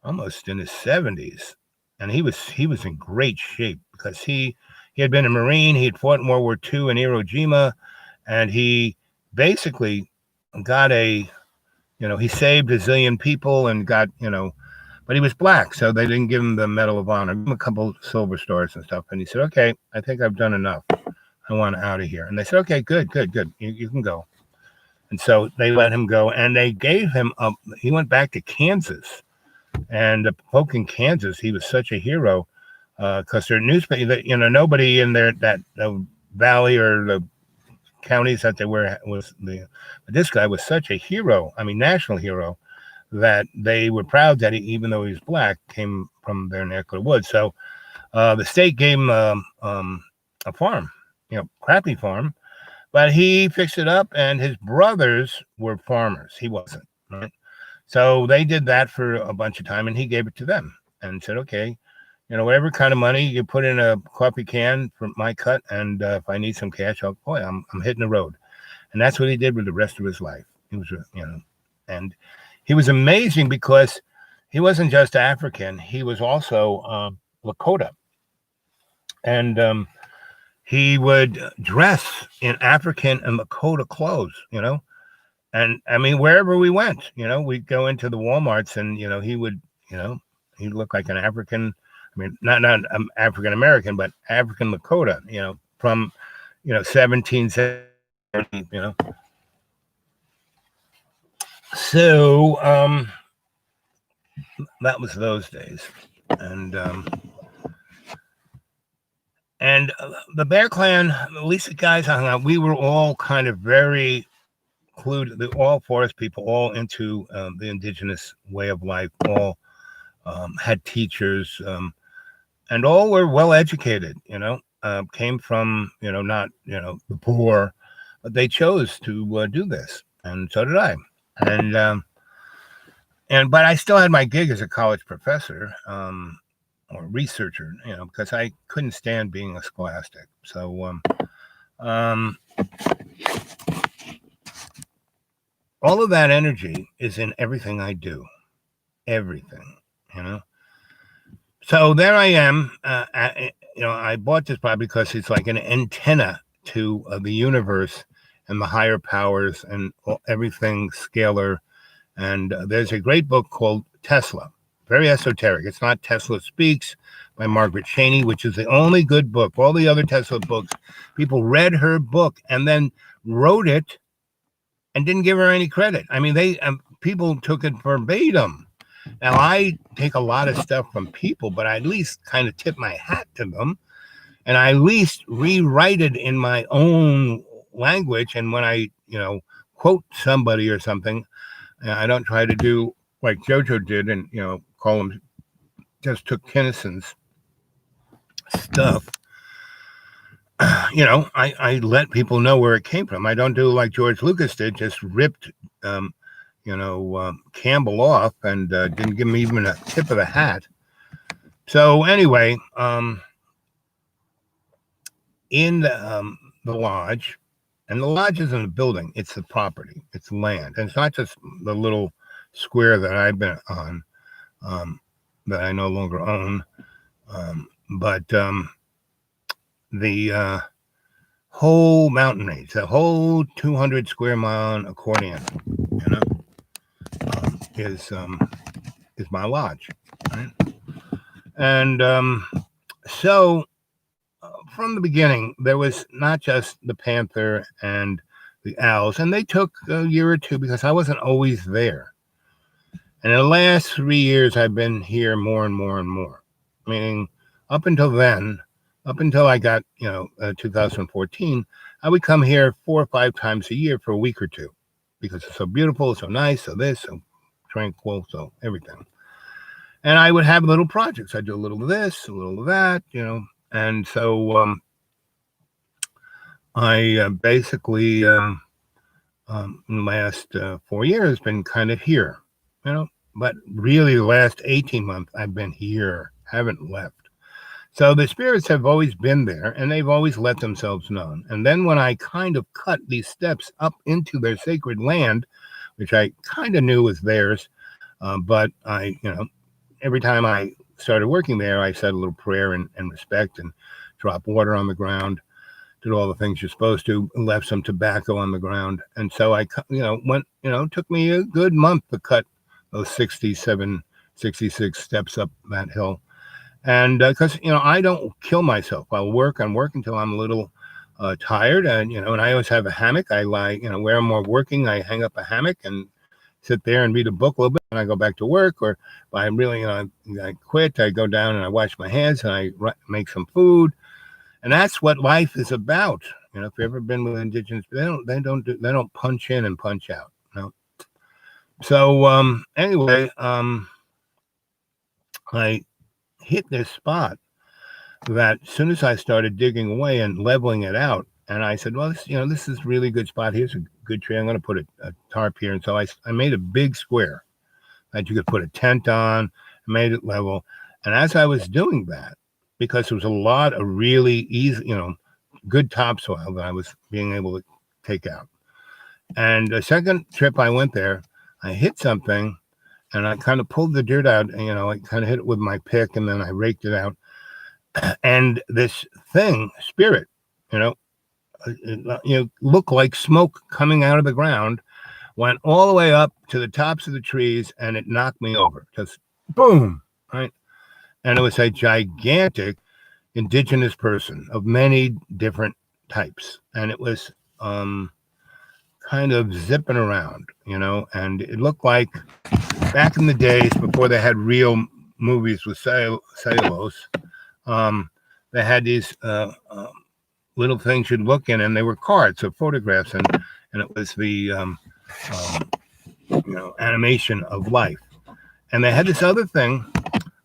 almost in his 70s, and he was in great shape because he had been a Marine. He had fought in World War II in Iwo Jima, and he basically got he saved a zillion people and got, but he was black, so they didn't give him the Medal of Honor. Give him a couple silver stars and stuff. And he said, okay, I think I've done enough. I want out of here. And they said, okay, good. You can go. And so they let him go, and they gave him he went back to Kansas, and folk in Kansas, he was such a hero because their newspaper, nobody in there, that valley or the counties that they were was this guy was such a hero. I mean, national hero, that they were proud that he, even though he was black, came from their neck of the woods. So the state gave him a farm, crappy farm, but he fixed it up, and his brothers were farmers. He wasn't, right? So they did that for a bunch of time, and he gave it to them and said, okay, whatever kind of money you put in a coffee can for my cut, and if I need some cash, I'm hitting the road. And that's what he did with the rest of his life. He was, and he was amazing because he wasn't just African. He was also Lakota. And he would dress in African and Lakota clothes, And I mean, wherever we went, we'd go into the Walmarts, and, he would, he'd look like an African. I mean, not African American, but African Lakota, from, 1770, So that was those days. And the Bear Clan, at least the guys I hung out, we were all kind of very included, all forest people, all into the indigenous way of life, all had teachers, and all were well educated, came from, not, the poor, but they chose to do this. And so did I. But I still had my gig as a college professor, or researcher, because I couldn't stand being a scholastic. So, um, all of that energy is in everything I do. Everything, you know. So there I am. I bought this probably because it's like an antenna to the universe and the higher powers and everything scalar. And there's a great book called Tesla, very esoteric. It's not Tesla Speaks by Margaret Cheney, which is the only good book. All the other Tesla books, people read her book and then wrote it and didn't give her any credit. I mean, people took it verbatim. Now, I take a lot of stuff from people, but I at least kind of tip my hat to them, and I at least rewrite it in my own language. And when I, quote somebody or something, I don't try to do like JoJo did and, call him, just took Tennyson's stuff. I let people know where it came from. I don't do like George Lucas did, just ripped, Campbell off and didn't give him even a tip of the hat. So anyway, in the lodge, and the lodge isn't a building, it's the property, it's land. And it's not just the little square that I've been on, that I no longer own, but the whole mountain range, the whole 200 square mile accordion, is my lodge, right? And so from the beginning, there was not just the panther and the owls, and they took a year or two because I wasn't always there. And in the last 3 years, I've been here more and more and more. Meaning, up until then, up until I got, 2014, I would come here 4 or 5 times a year for a week or two because it's so beautiful, so nice, so this, so tranquil, so everything. And I would have little projects. I'd do a little of this, a little of that, And so I basically, in the last 4 years, been kind of here, But really, the last 18 months, I've been here, haven't left. So the spirits have always been there, and they've always let themselves known. And then when I kind of cut these steps up into their sacred land, which I kind of knew was theirs, but I, every time I started working there, I said a little prayer and respect and dropped water on the ground, did all the things you're supposed to, left some tobacco on the ground. And so I, went, it took me a good month to cut those 67, 66 steps up that hill. And because, I don't kill myself. I'll work until I'm a little tired. And, and I always have a hammock. I lie, where I'm more working, I hang up a hammock and sit there and read a book a little bit. And I go back to work. Or if I really, I quit, I go down and I wash my hands and I make some food. And that's what life is about. If you've ever been with indigenous, they don't punch in and punch out. So anyway, I hit this spot that as soon as I started digging away and leveling it out, and I said, well, this is a really good spot. Here's a good tree. I'm going to put a tarp here. And so I made a big square that you could put a tent on, made it level. And as I was doing that, because there was a lot of really easy, good topsoil that I was being able to take out. And the second trip I went there, I hit something and I kind of pulled the dirt out, and, I kind of hit it with my pick and then I raked it out. And this thing, spirit, looked like smoke coming out of the ground, went all the way up to the tops of the trees, and it knocked me over. Just boom, right? And it was a gigantic indigenous person of many different types. And it was kind of zipping around, and it looked like back in the days before they had real movies with cellulose, they had these little things you'd look in, and they were cards of photographs, and it was the animation of life. And they had this other thing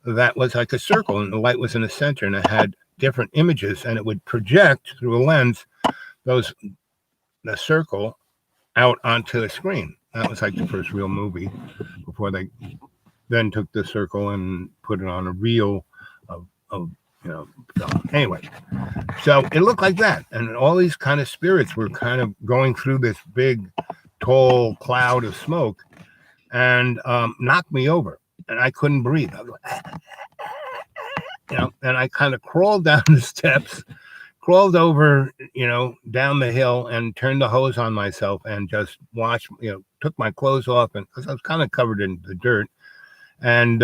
that was like a circle, and the light was in the center, and it had different images, and it would project through a lens the circle out onto the screen. That was like the first real movie before they then took the circle and put it on a reel of film. Anyway, so it looked like that, and all these kind of spirits were kind of going through this big, tall cloud of smoke, and knocked me over, and I couldn't breathe. I was like, and I kind of crawled down the steps, crawled over, down the hill, and turned the hose on myself, and just washed, took my clothes off, and because I was kind of covered in the dirt, and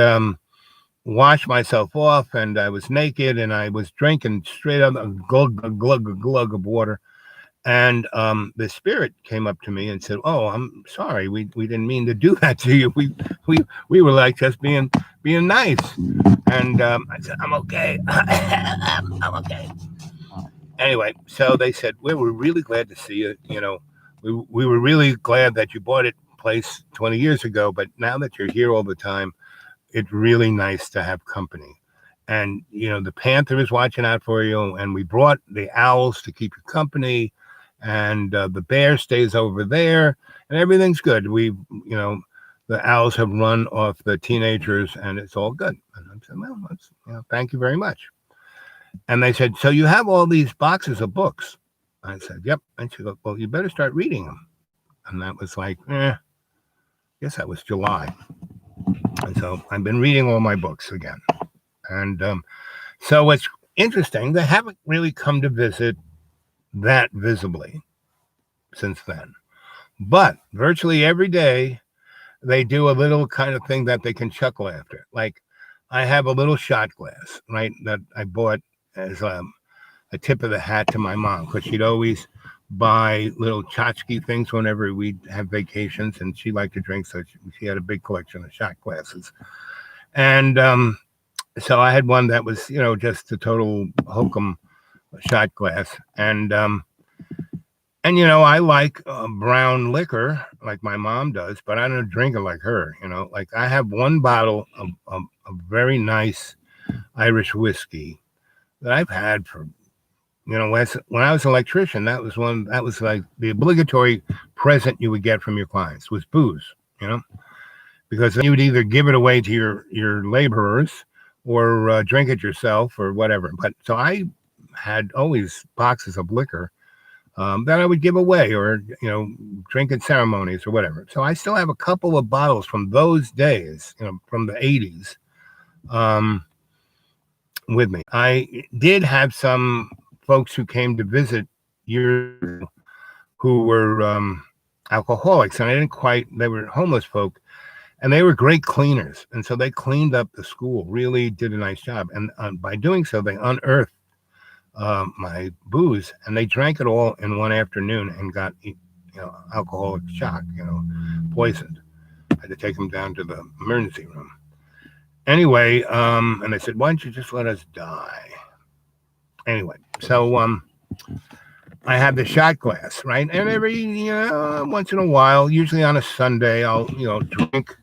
washed myself off, and I was naked, and I was drinking straight up a glug of water. And the spirit came up to me and said, "Oh, I'm sorry. We didn't mean to do that to you. We were like just being nice." And I said, "I'm okay. I'm okay." Anyway, so they said, "We were really glad to see you. We were really glad that you bought it place 20 years ago, but now that you're here all the time, it's really nice to have company. And the panther is watching out for you, and we brought the owls to keep you company." And the bear stays over there, and everything's good. The owls have run off the teenagers, and it's all good. And I said, "Well, thank you very much." And they said, "So you have all these boxes of books?" I said, "Yep." And she goes, "Well, you better start reading them." And that was like, guess that was July. And so I've been reading all my books again. And so it's interesting. They haven't really come to visit that visibly since then, but virtually every day they do a little kind of thing that they can chuckle after. Like, I have a little shot glass, right, that I bought as a tip of the hat to my mom, because she'd always buy little tchotchke things whenever we'd have vacations, and she liked to drink, so she had a big collection of shot glasses. And so I had one that was just a total hokum shot glass, and I like brown liquor like my mom does, but I don't drink it like her. Like, I have one bottle of very nice Irish whiskey that I've had for when I was an electrician. That was like the obligatory present you would get from your clients was booze, because you would either give it away to your laborers or drink it yourself or whatever. But so I had always boxes of liquor that I would give away or drink at ceremonies or whatever. So I still have a couple of bottles from those days, from the 80s, with me. I did have some folks who came to visit years ago who were alcoholics, and they were homeless folk, and they were great cleaners, and so they cleaned up the school, really did a nice job, and by doing so they unearthed my booze, and they drank it all in one afternoon and got alcoholic shock, poisoned. I had to take them down to the emergency room. Anyway, and they said, "Why don't you just let us die?" Anyway, so I have the shot glass, right? And every once in a while, usually on a Sunday, I'll drink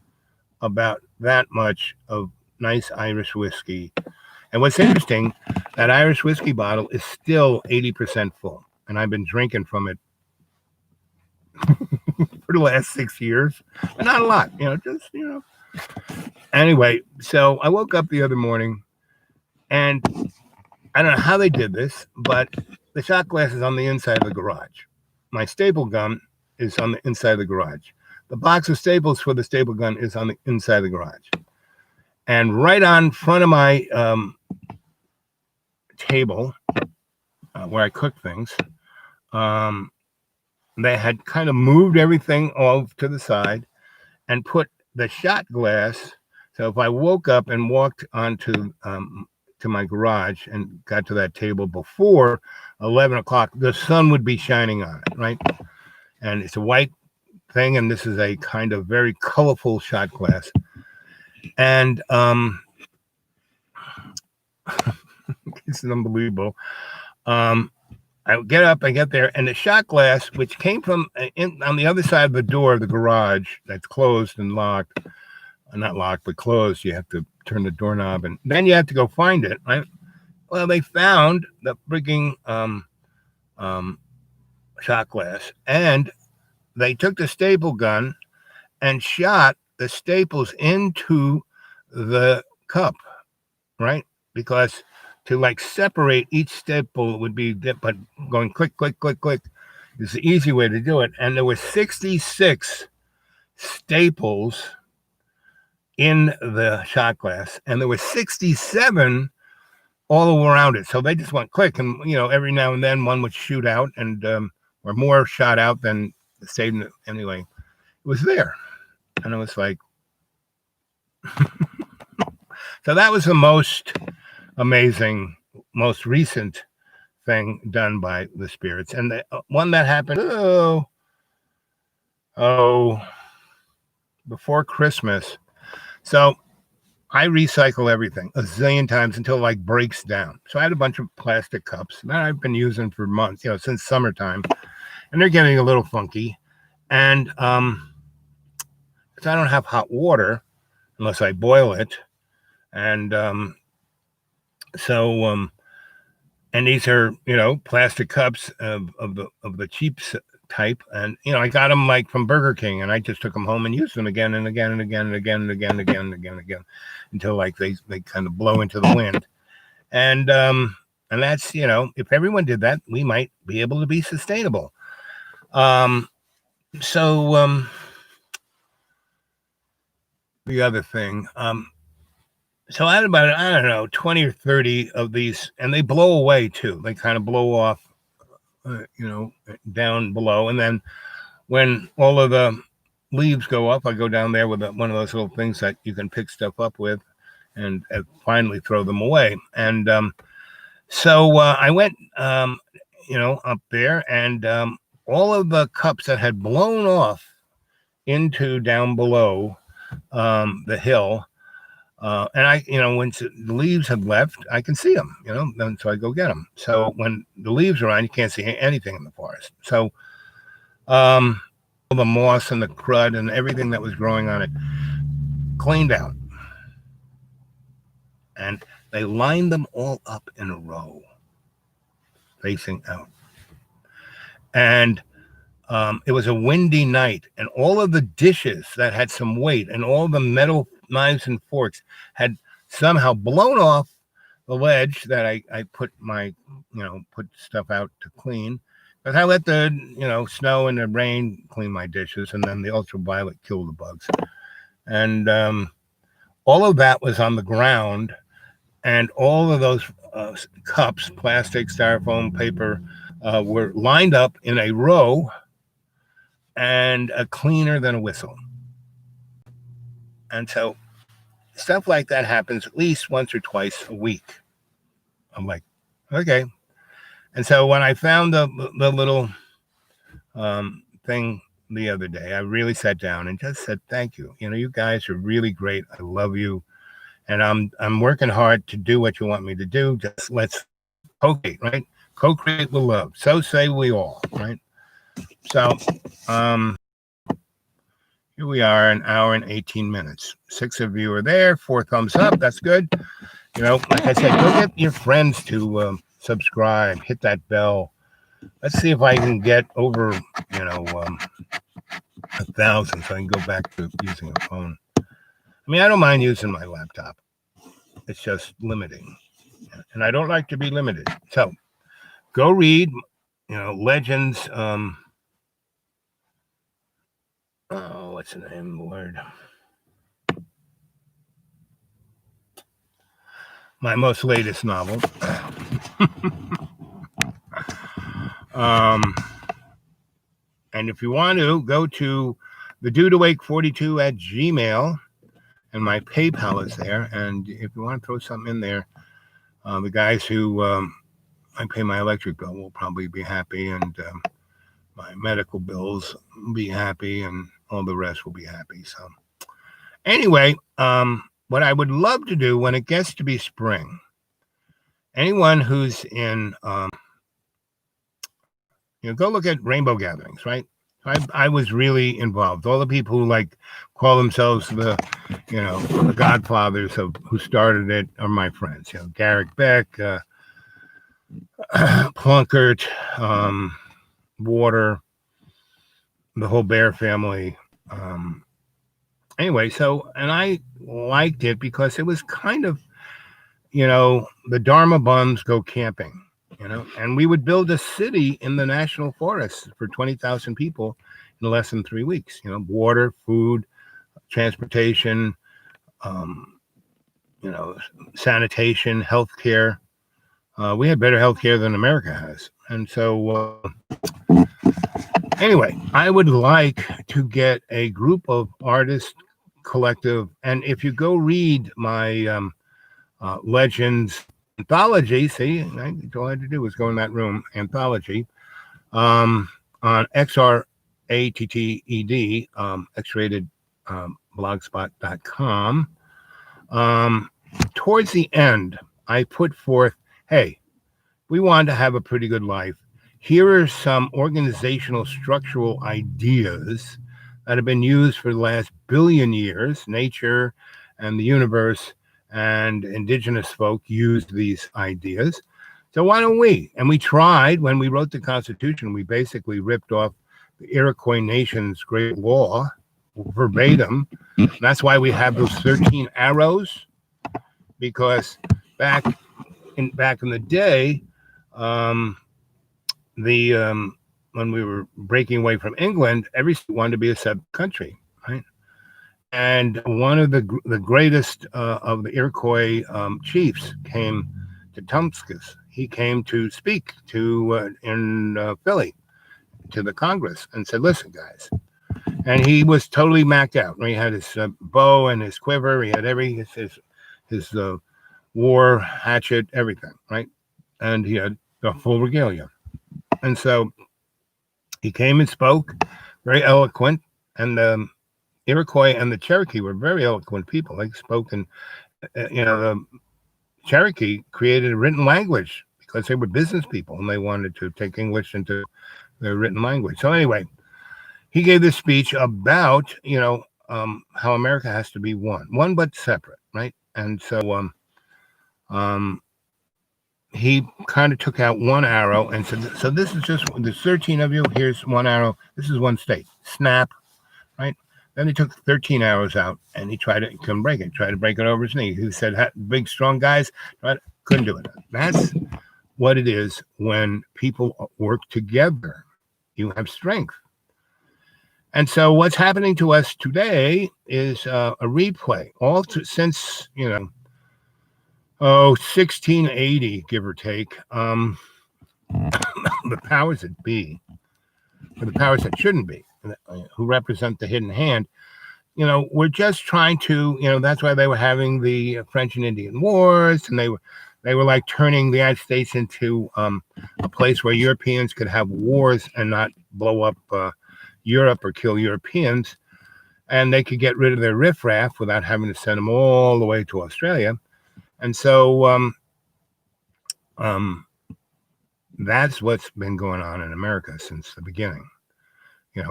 about that much of nice Irish whiskey. And what's interesting, that Irish whiskey bottle is still 80% full, and I've been drinking from it for the last 6 years, but not a lot, Anyway, so I woke up the other morning, and I don't know how they did this, but the shot glass is on the inside of the garage. My staple gun is on the inside of the garage. The box of staples for the staple gun is on the inside of the garage. And right on front of my table, where I cook things, they had kind of moved everything off to the side and put the shot glass. So if I woke up and walked onto to my garage and got to that table before 11 o'clock, the sun would be shining on it, right? And it's a white thing, and this is a kind of very colorful shot glass. And it's unbelievable. I get up, I get there, and the shot glass, which came from on the other side of the door of the garage that's closed and locked, not locked, but closed. You have to turn the doorknob, and then you have to go find it, right? Well, they found the freaking um, shot glass, and they took the staple gun and shot the staples into the cup, right? Because to like separate each staple would be, but going click, click, click, click is the easy way to do it. And there were 66 staples in the shot glass, and there were 67 all around it. So they just went click, and every now and then one would shoot out, and or more shot out than stayed in it. Anyway, it was there, and it was like, so that was the most amazing, most recent thing done by the spirits. And the one that happened, before Christmas. So I recycle everything a zillion times until it like breaks down. So I had a bunch of plastic cups that I've been using for months, since summertime, and they're getting a little funky. And because I don't have hot water unless I boil it, and so and these are plastic cups of the cheap type, and I got them like from Burger King, and I just took them home and used them again and again and again and again and again and again and again and again until like they kind of blow into the wind. And that's if everyone did that, we might be able to be sustainable. So the other thing, so I had about, I don't know, 20 or 30 of these, and they blow away too. They kind of blow off, down below. And then when all of the leaves go up, I go down there with one of those little things that you can pick stuff up with and finally throw them away. And so I went, up there, and all of the cups that had blown off into down below the hill, and I, when the leaves have left, I can see them, and so I go get them. So when the leaves are on, you can't see anything in the forest. So all the moss and the crud and everything that was growing on it cleaned out. And they lined them all up in a row, facing out. And it was a windy night, and all of the dishes that had some weight and all the metal knives and forks had somehow blown off the ledge that I put my, put stuff out to clean. But I let the, snow and the rain clean my dishes, and then the ultraviolet killed the bugs. And all of that was on the ground, and all of those cups, plastic, styrofoam, paper, were lined up in a row, and cleaner than a whistle. And so stuff like that happens at least once or twice a week. I'm like, okay. And so when I found the little thing the other day, I really sat down and just said, thank you. You guys are really great. I love you. And I'm working hard to do what you want me to do. Just let's co-create, right? Co-create with love. So say we all, right? So here we are, an hour and 18 minutes. 6 of you are there. 4 thumbs up. That's good. Like I said, go get your friends to subscribe, hit that bell. Let's see if I can get over, 1,000 so I can go back to using a phone. I mean, I don't mind using my laptop. It's just limiting. And I don't like to be limited. So go read, Legends. What's the name of the word? My most latest novel. And if you want to, go to the dudeawake42 at Gmail, and my PayPal is there. And if you want to throw something in there, the guys who I pay my electric bill will probably be happy, and my medical bills will be happy, and all the rest will be happy. So anyway, what I would love to do when it gets to be spring, anyone who's in, go look at rainbow gatherings, right? I was really involved. All the people who call themselves the godfathers of who started it are my friends. Garrick Beck, Plunkett, Water, the whole Bear family. Anyway, so, and I liked it because it was kind of, the Dharma bums go camping, and we would build a city in the national forest for 20,000 people in less than 3 weeks. Water, food, transportation, um, sanitation, healthcare. We had better healthcare than America has. And so, anyway, I would like to get a group of artists collective. And if you go read my Legends anthology, see, all I had to do was go in that room, anthology, on XRATTED, X-rated blogspot.com. Towards the end, I put forth, hey, we want to have a pretty good life. Here are some organizational structural ideas that have been used for the last billion years. Nature and the universe and indigenous folk used these ideas. So why don't we? And we tried when we wrote the Constitution, we basically ripped off the Iroquois Nation's great law verbatim. And that's why we have those 13 arrows, because back in the day, when we were breaking away from England, every state wanted to be a separate country, right? And one of the greatest of the Iroquois chiefs came to Tumskus. He came to speak to in Philly to the Congress and said, "Listen, guys." And he was totally macked out. He had his bow and his quiver. He had his war hatchet, everything, right? And he had the full regalia. And so he came and spoke, very eloquent. And the Iroquois and the Cherokee were very eloquent people. They spoke, and the Cherokee created a written language because they were business people and they wanted to take English into their written language. So anyway, he gave this speech about how America has to be one but separate, right? And so he kind of took out one arrow and said, so this is just, there's 13 of you, here's one arrow, this is one state, snap, right? Then he took 13 arrows out and he couldn't break it, tried to break it over his knee. He said, big, strong guys, couldn't do it. That's what it is when people work together. You have strength. And so what's happening to us today is a replay, since, 1680, give or take. The powers that be, or the powers that shouldn't be, who represent the hidden hand, we're just trying to, that's why they were having the French and Indian Wars, and they were like turning the United States into a place where Europeans could have wars and not blow up Europe or kill Europeans, and they could get rid of their riffraff without having to send them all the way to Australia. And so that's what's been going on in America since the beginning.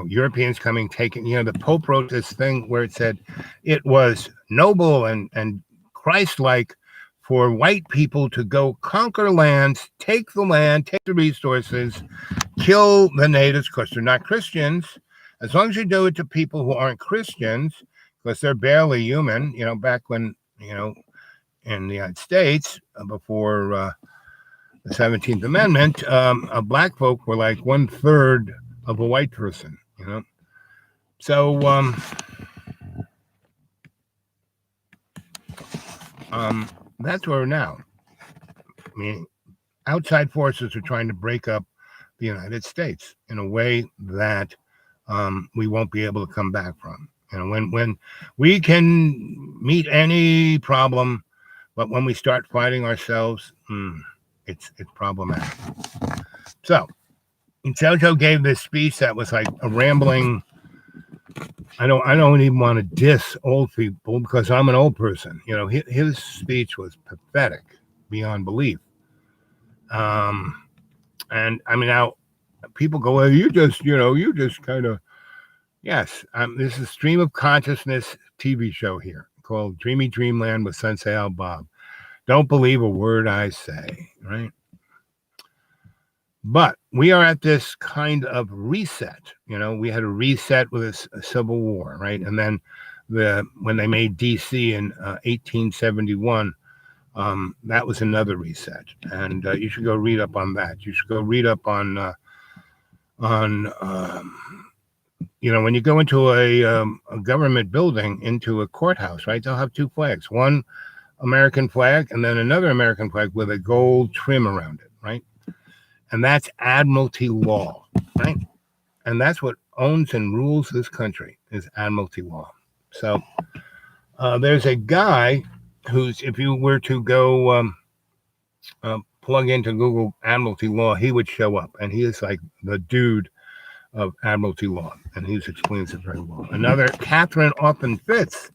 Europeans coming, taking, the Pope wrote this thing where it said it was noble and Christ-like for white people to go conquer lands, take the land, take the resources, kill the natives because they're not Christians. As long as you do it to people who aren't Christians, because they're barely human, back when, in the United States, before the 17th Amendment, black folk were like 1/3 of a white person, So that's where we're now. I mean, outside forces are trying to break up the United States in a way that we won't be able to come back from. When we can meet any problem, but when we start fighting ourselves, it's problematic. So, Jojo gave this speech that was like a rambling. I don't even want to diss old people because I'm an old person. His speech was pathetic beyond belief. And I mean, now people go, well, you just kind of, yes. This is Stream of Consciousness TV show here called Dreamy Dreamland with Sensei Al Bob. Don't believe a word I say, right? But we are at this kind of reset. We had a reset with a civil war, right? And then when they made DC in 1871, that was another reset. And you should go read up on that. You should go read up on when you go into a government building, into a courthouse, right? They'll have two flags, one American flag and then another American flag with a gold trim around it, right? And that's admiralty law, right? And that's what owns and rules this country, is admiralty law. So there's a guy who's, if you were to go plug into Google admiralty law, he would show up, and he is like the dude of admiralty law, and he explains it very well. Another, Catherine Austin Fitts.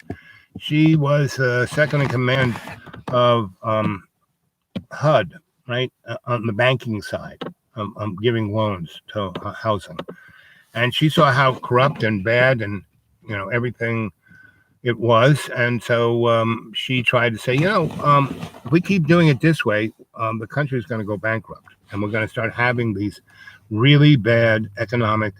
She was second in command of HUD, right, on the banking side, giving loans to housing. And she saw how corrupt and bad and, everything it was. And so she tried to say, if we keep doing it this way, the country is going to go bankrupt. And we're going to start having these really bad economic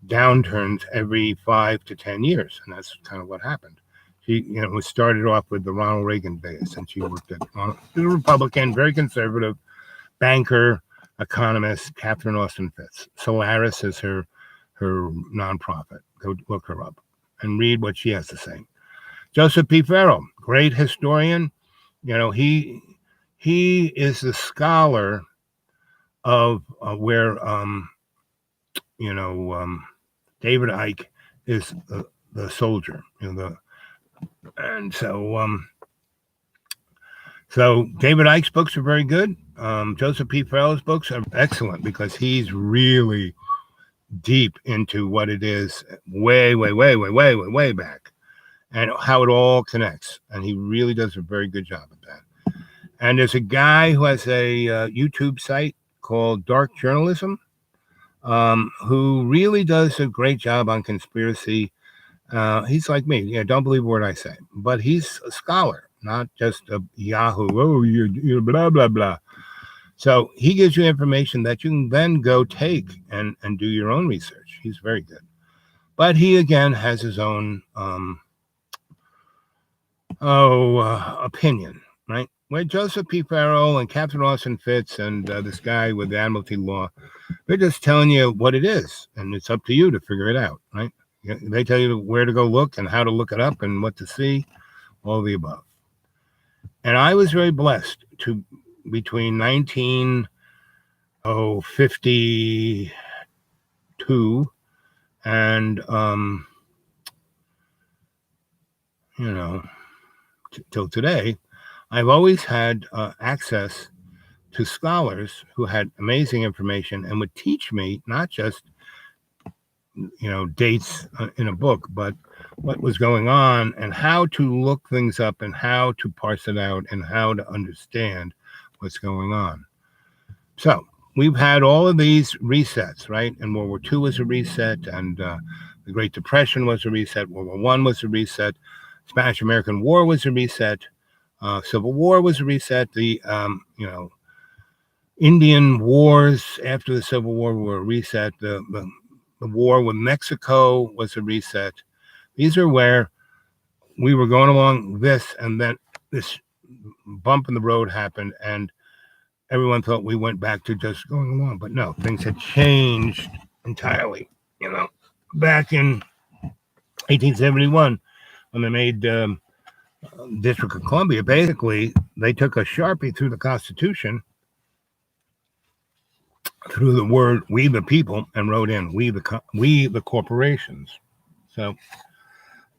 downturns every 5 to 10 years. And that's kind of what happened. She, was started off with the Ronald Reagan days, and she worked at the Republican, very conservative banker, economist, Catherine Austin Fitts. Solaris is her nonprofit. Go look her up and read what she has to say. Joseph P. Farrell, great historian. He is the scholar of where David Icke is the soldier. And so David Icke's books are very good. Joseph P. Farrell's books are excellent because he's really deep into what it is way back and how it all connects. And he really does a very good job at that. And there's a guy who has a YouTube site called Dark Journalism, who really does a great job on conspiracy. He's like me. Don't believe a word I say. But he's a scholar, not just a Yahoo. Oh, you're blah, blah, blah. So he gives you information that you can then go take and do your own research. He's very good. But he, again, has his own opinion, right? Where Joseph P. Farrell and Catherine Austin Fitts and this guy with the admiralty law, they're just telling you what it is, and it's up to you to figure it out, right? They tell you where to go look and how to look it up and what to see, all the above. And I was very blessed to, between 1952 and, till today, I've always had access to scholars who had amazing information and would teach me not just dates in a book, but what was going on and how to look things up and how to parse it out and how to understand what's going on. So we've had all of these resets, right? And World War II was a reset, and the Great Depression was a reset. World War I was a reset. Spanish-American War was a reset. Civil War was a reset. The Indian wars after the Civil War were a reset. The war with Mexico was a reset. These are where we were going along this, and then this bump in the road happened, and everyone thought we went back to just going along. But no, things had changed entirely. Back in 1871, when they made District of Columbia, basically, they took a Sharpie through the Constitution, through the word "we the people," and wrote in "we the corporations." So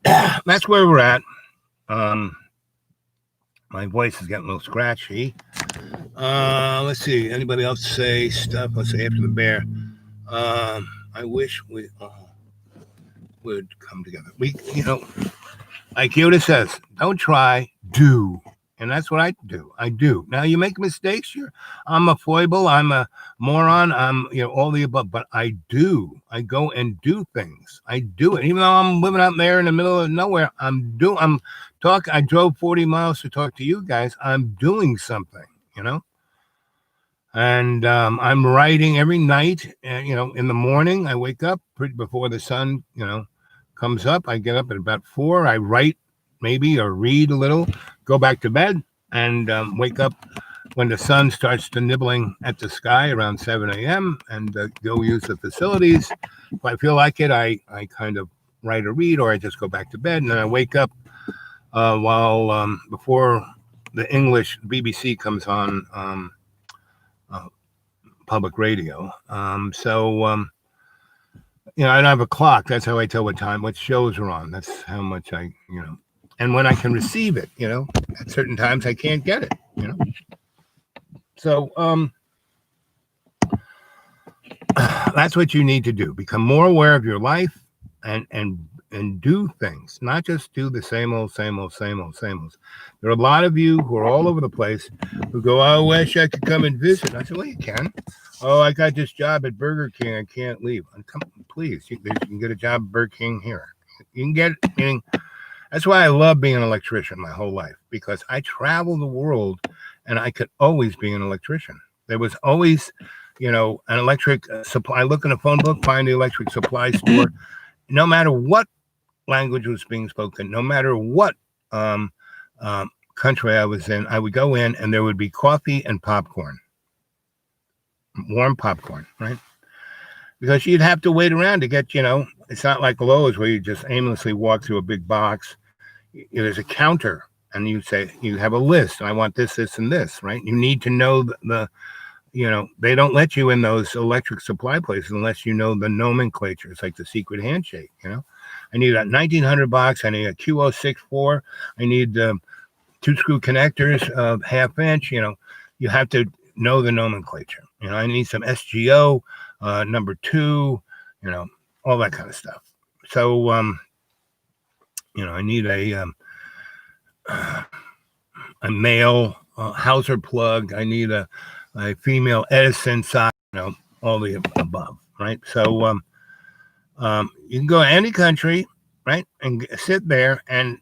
that's where we're at. My voice is getting a little scratchy. Let's see. Anybody else say stuff? Let's say after the bear. I wish we would come together. Like Yoda says, don't try, do. And that's what I do. I do. Now, you make mistakes. I'm a foible. I'm a moron. I'm, all the above. But I do. I go and do things. I do it. Even though I'm living out there in the middle of nowhere, I drove 40 miles to talk to you guys. I'm doing something, And I'm writing every night. And, in the morning, I wake up before the sun, comes up. I get up at about 4. I write maybe or read a little, go back to bed, and wake up when the sun starts to nibbling at the sky around 7 a.m. and go use the facilities. If I feel like it, I kind of write or read, or I just go back to bed. And then I wake up while before the English BBC comes on uh, public radio. I don't have a clock. That's how I tell what shows are on. That's how much and when I can receive it, at certain times I can't get it. So that's what you need to do. Become more aware of your life and do things, not just do the same old. There are a lot of you who are all over the place who go, I wish I could come and visit. I said, well, you can. Oh, I got this job at Burger King. I can't leave. Come, please. You can get a job at Burger King here. You can get it. Meaning, that's why I love being an electrician my whole life, because I travel the world and I could always be an electrician. There was always, an electric supply. I look in a phone book, find the electric supply store. No matter what language was being spoken, no matter what country I was in, I would go in and there would be coffee and popcorn, warm popcorn, right? Because you'd have to wait around to get, it's not like Lowe's where you just aimlessly walk through a big box. There's a counter and you say, you have a list. I want this, this, and this, right? You need to know they don't let you in those electric supply places unless you know the nomenclature. It's like the secret handshake, I need a 1900 box. I need a Q064. I need 2 screw connectors of 1/2 inch. You have to know the nomenclature. I need some SGO number 2, all that kind of stuff. So, I need a male Hauser plug. I need a female Edison socket, all the above, right? So you can go to any country, right, and sit there, and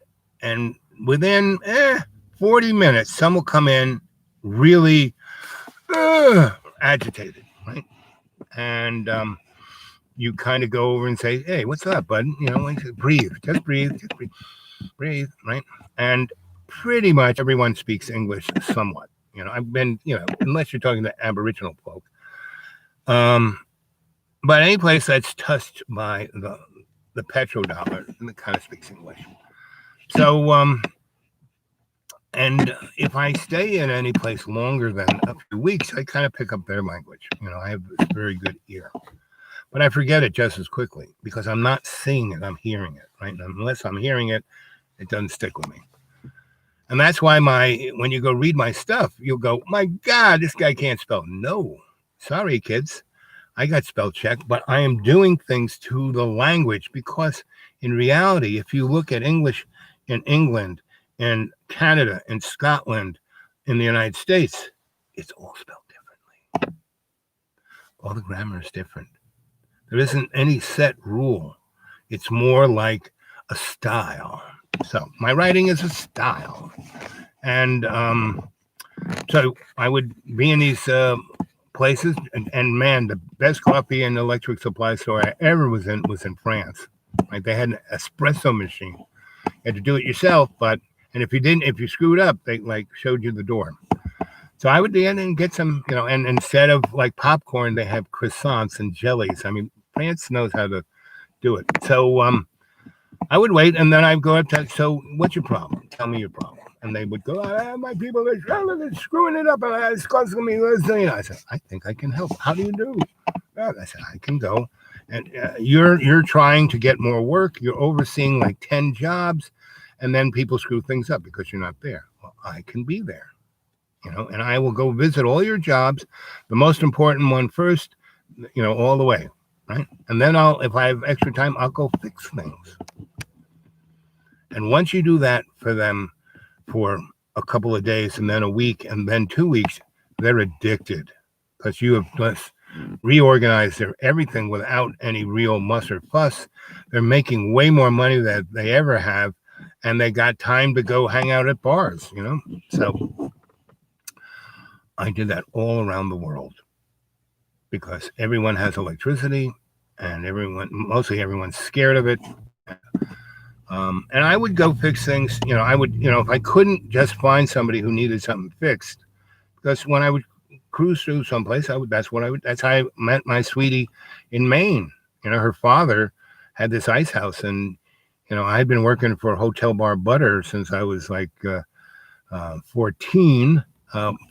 within 40 minutes, some will come in really agitated, right? And you kind of go over and say, hey, what's up, bud? Breathe, just breathe, right? And pretty much everyone speaks English somewhat. I've been, unless you're talking to Aboriginal folk. But any place that's touched by the petrodollar, it kind of speaks English. So, and if I stay in any place longer than a few weeks, I kind of pick up their language. I have this very good ear. But I forget it just as quickly because I'm not seeing it, I'm hearing it, right? And unless I'm hearing it, it doesn't stick with me. And that's why when you go read my stuff, you'll go, my God, this guy can't spell. No, sorry, kids. I got spell check, but I am doing things to the language because in reality, if you look at English in England, in Canada, in Scotland, in the United States, it's all spelled differently. All the grammar is different. There isn't any set rule. It's more like a style. So my writing is a style. And so I would be in these places, and man, the best coffee and electric supply store I ever was in France. Right? They had an espresso machine. You had to do it yourself, and if you screwed up, they showed you the door. So I would be in and get some, and instead of like popcorn, they have croissants and jellies. I mean, France knows how to do it. So I would wait, and then I'd go up to, so what's your problem? Tell me your problem. And they would go, my people are screwing it up, and it's costing me this. I said, I think I can help. How do you do? I said, I can go. And you're trying to get more work. You're overseeing like 10 jobs, and then people screw things up because you're not there. Well, I can be there, and I will go visit all your jobs, the most important one first, all the way, right? And then if I have extra time, I'll go fix things. And once you do that for them for a couple of days and then a week and then 2 weeks, they're addicted because you have just reorganized everything without any real muss or fuss. They're making way more money than they ever have, and they got time to go hang out at bars, So I did that all around the world because everyone has electricity and mostly everyone's scared of it. And I would go fix things. If I couldn't just find somebody who needed something fixed, because when I would cruise through someplace, that's how I met my sweetie in Maine. Her father had this ice house, and I had been working for Hotel Bar Butter since I was like 14,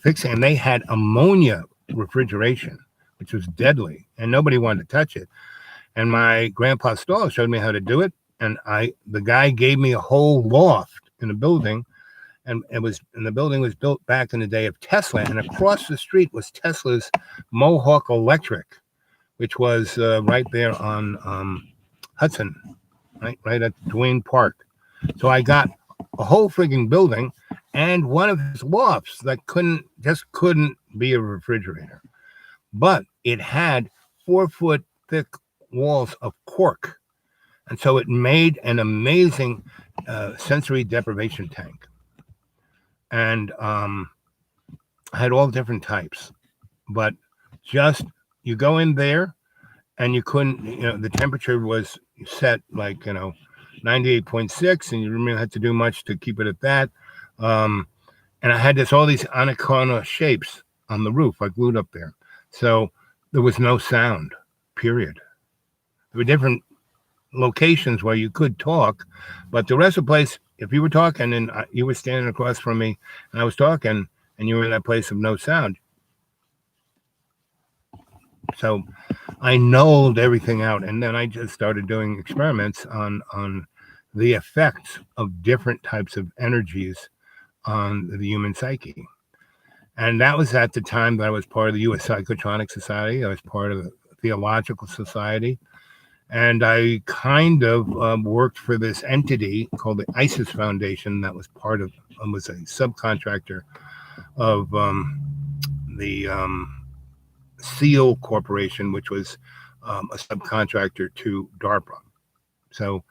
fixing, and they had ammonia refrigeration, which was deadly, and nobody wanted to touch it. And my grandpa Stahl showed me how to do it, and the guy gave me a whole loft in a building, and the building was built back in the day of Tesla, and across the street was Tesla's Mohawk Electric, which was right there on Hudson, right at Duane Park. So I got a whole frigging building and one of his lofts that couldn't be a refrigerator, but it had 4-foot thick walls of cork, and so it made an amazing sensory deprivation tank, and had all different types. But just you go in there, and you couldn't, the temperature was set like 98.6, and you really had to do much to keep it at that. And I had all these anaconda shapes on the roof, I glued up there. So there was no sound, period. There were different locations where you could talk, but the rest of the place, if you were talking and you were standing across from me and I was talking and you were in that place of no sound. So I nulled everything out, and then I just started doing experiments on the effects of different types of energies on the human psyche. And that was at the time that I was part of the U.S. Psychotronic Society. I was part of the Theological Society. And I kind of worked for this entity called the ISIS Foundation that was was a subcontractor of the SEAL Corporation, which was a subcontractor to DARPA. So,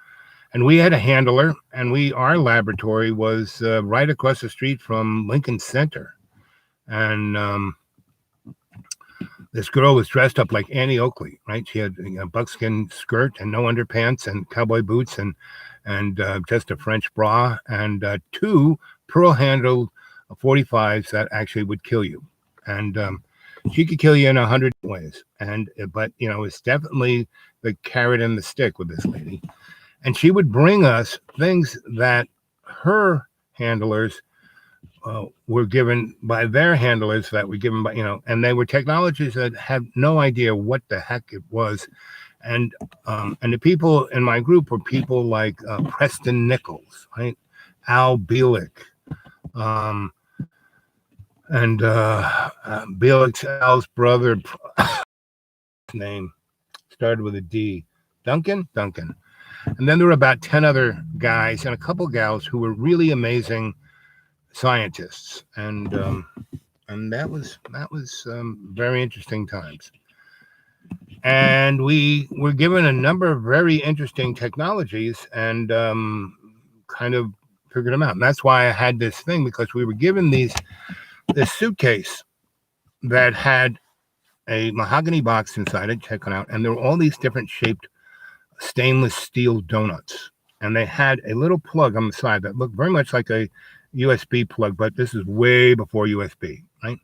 and we had a handler, and our laboratory was right across the street from Lincoln Center. And this girl was dressed up like Annie Oakley, right? She had a buckskin skirt and no underpants and cowboy boots and just a French bra and 2 pearl-handled 45s that actually would kill you. And she could kill you in 100 ways. But it's definitely the carrot and the stick with this lady. And she would bring us things that her handlers were given by their handlers that were given by, and they were technologies that had no idea what the heck it was. And the people in my group were people like Preston Nichols, right? Al Bielek, and Bielek's Al's brother, name started with a D, Duncan. And then there were about 10 other guys and a couple gals who were really amazing scientists, and that was very interesting times. And we were given a number of very interesting technologies and kind of figured them out. And that's why I had this thing, because we were given this suitcase that had a mahogany box inside it, check it out, and there were all these different shaped stainless steel donuts, and they had a little plug on the side that looked very much like a USB plug, but this is way before USB, right?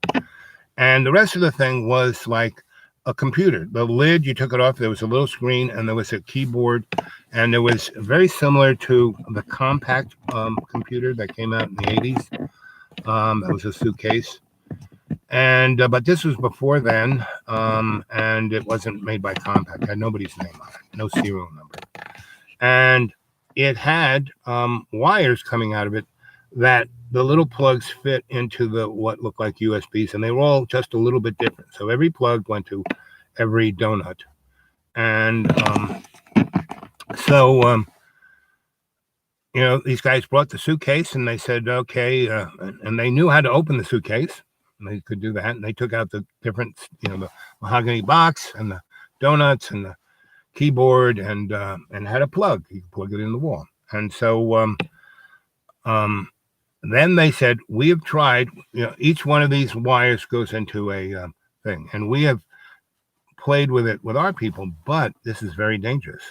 And the rest of the thing was like a computer. The lid, you took it off, there was a little screen, and there was a keyboard, and it was very similar to the compact computer that came out in the 80s. That was a suitcase. And but this was before then, and it wasn't made by Compaq. It had nobody's name on it, no serial number. And it had wires coming out of it that the little plugs fit into what looked like USBs, and they were all just a little bit different. So every plug went to every donut. And these guys brought the suitcase, and they said, okay, and they knew how to open the suitcase. And they could do that, and they took out the different, the mahogany box and the donuts and the keyboard, and had a plug. You could plug it in the wall. And so Then they said, we have tried, each one of these wires goes into a thing, and we have played with it with our people, but this is very dangerous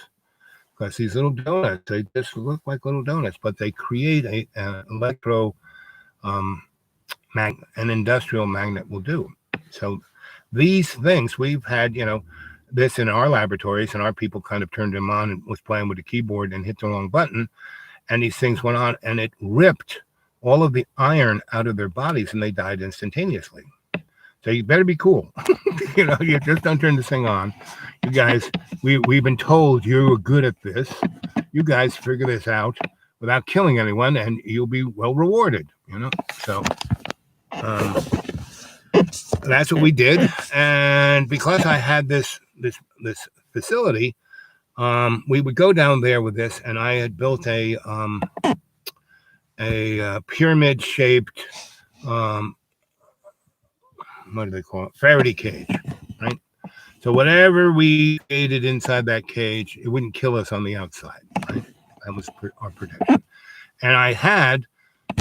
because these little donuts, they just look like little donuts, but they create an um, an industrial magnet will do. So these things we've had, this in our laboratories, and our people kind of turned them on and was playing with the keyboard and hit the wrong button, and these things went on, and it ripped all of the iron out of their bodies, and they died instantaneously. So you better be cool. You just don't turn this thing on. You guys, we've been told you're good at this. You guys figure this out without killing anyone, and you'll be well rewarded. So that's what we did. And because I had this facility, we would go down there with this, and I had built a pyramid shaped what do they call it? Faraday cage, right? So whatever we created inside that cage, it wouldn't kill us on the outside, right? That was our protection. And I had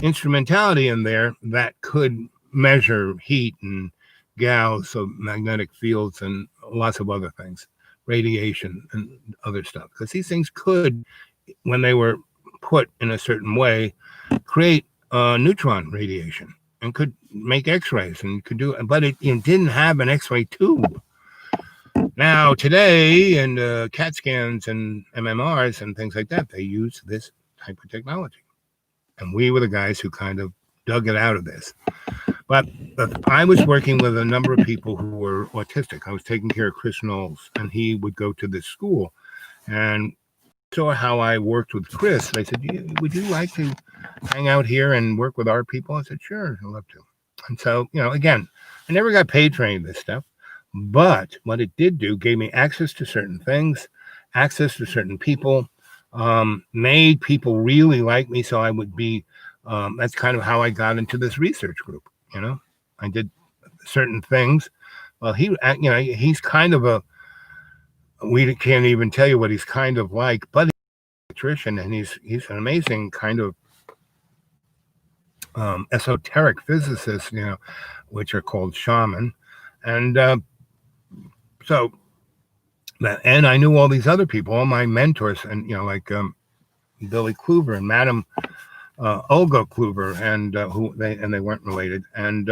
instrumentality in there that could measure heat and Gauss, so magnetic fields and lots of other things, radiation and other stuff. Because these things could, when they were put in a certain way, create neutron radiation and could make x-rays and could do it, but it didn't have an x-ray tube. Now today, in CAT scans and MMRs and things like that, they use this type of technology. And we were the guys who kind of dug it out of this. But I was working with a number of people who were autistic. I was taking care of Chris Knowles, and he would go to this school. And saw how I worked with Chris. They said, would you like to hang out here and work with our people? I said, sure, I'd love to. And so, again, I never got paid for any of this stuff. But what it did do gave me access to certain things, access to certain people, made people really like me. So I would be, that's kind of how I got into this research group. I did certain things. Well, he's kind of we can't even tell you what he's kind of like, but he's an electrician, and he's an amazing kind of esoteric physicist, which are called shaman. And and I knew all these other people, all my mentors, and like Billy Kluver and Madame Olga Kluver, and they weren't related, and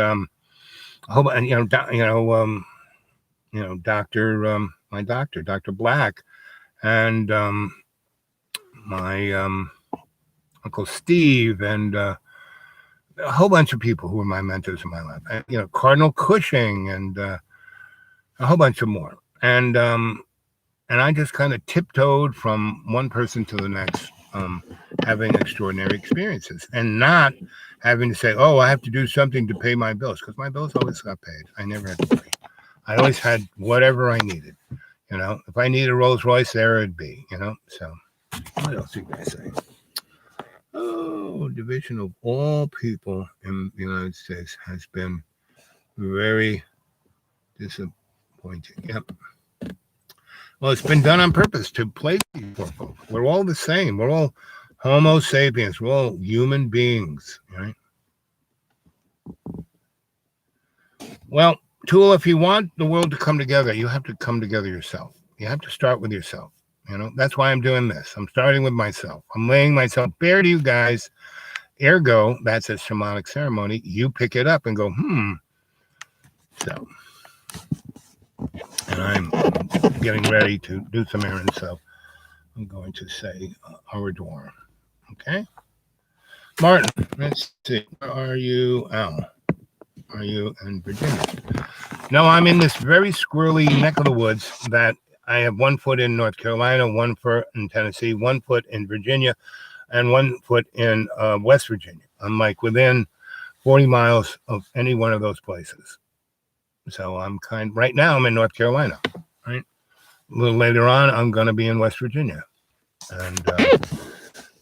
Doctor my doctor, Dr. Black, and my Uncle Steve, and a whole bunch of people who were my mentors in my life. And, Cardinal Cushing, and a whole bunch of more. And I just kind of tiptoed from one person to the next, having extraordinary experiences, and not having to say, "Oh, I have to do something to pay my bills," because my bills always got paid. I never had to pay. I always had whatever I needed. If I need a Rolls Royce, there it'd be. So what else do you guys say? Oh, division of all people in the United States has been very disappointing. Yep. Well, it's been done on purpose to play poor folk. We're all the same. We're all Homo sapiens. We're all human beings, right? Well, Tool, if you want the world to come together, you have to come together yourself. You have to start with yourself. That's why I'm doing this. I'm starting with myself. I'm laying myself bare to you guys. Ergo, that's a shamanic ceremony. You pick it up and go, So, and I'm getting ready to do some errands, so I'm going to say au revoir. Okay? Martin, let's see. Where are you? Al, are you in Virginia? No, I'm in this very squirrely neck of the woods that I have 1 foot in North Carolina, 1 foot in Tennessee, 1 foot in Virginia, and 1 foot in West Virginia. I'm like within 40 miles of any one of those places. So right now I'm in North Carolina, right? A little later on, I'm going to be in West Virginia. And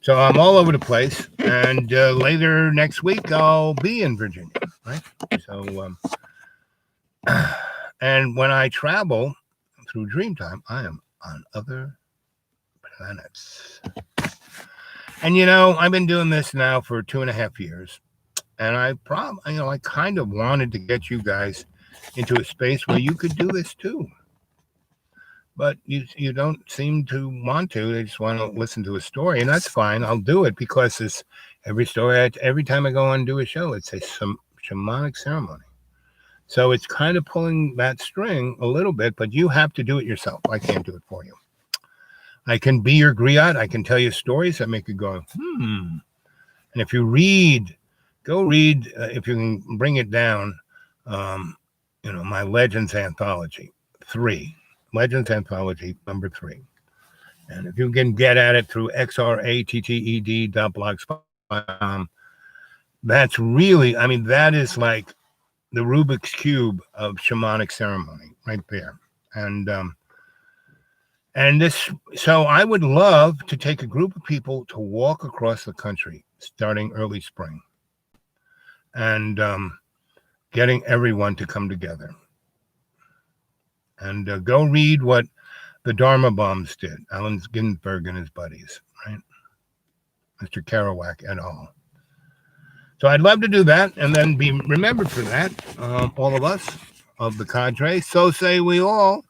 so I'm all over the place. And later next week, I'll be in Virginia, right? So, and when I travel through Dreamtime, I am on other planets. And I've been doing this now for 2.5 years, And I kind of wanted to get you guys into a space where you could do this too. But you don't seem to want to. They just want to listen to a story, and that's fine. I'll do it because it's every time I go on and do a show, it's a shamanic ceremony. So it's kind of pulling that string a little bit, but you have to do it yourself. I can't do it for you. I can be your griot. I can tell you stories that make you go, And if you go read, if you can bring it down, my Legends Anthology 3. Legends Anthology number 3. And if you can get at it through xratted.blogspot.com, that's really, that is like the Rubik's Cube of shamanic ceremony right there. So I would love to take a group of people to walk across the country starting early spring and getting everyone to come together. And go read what the Dharma Bombs did, Allen Ginsberg and his buddies, right? Mr. Kerouac et al. So I'd love to do that and then be remembered for that, all of us of the cadre. So say we all.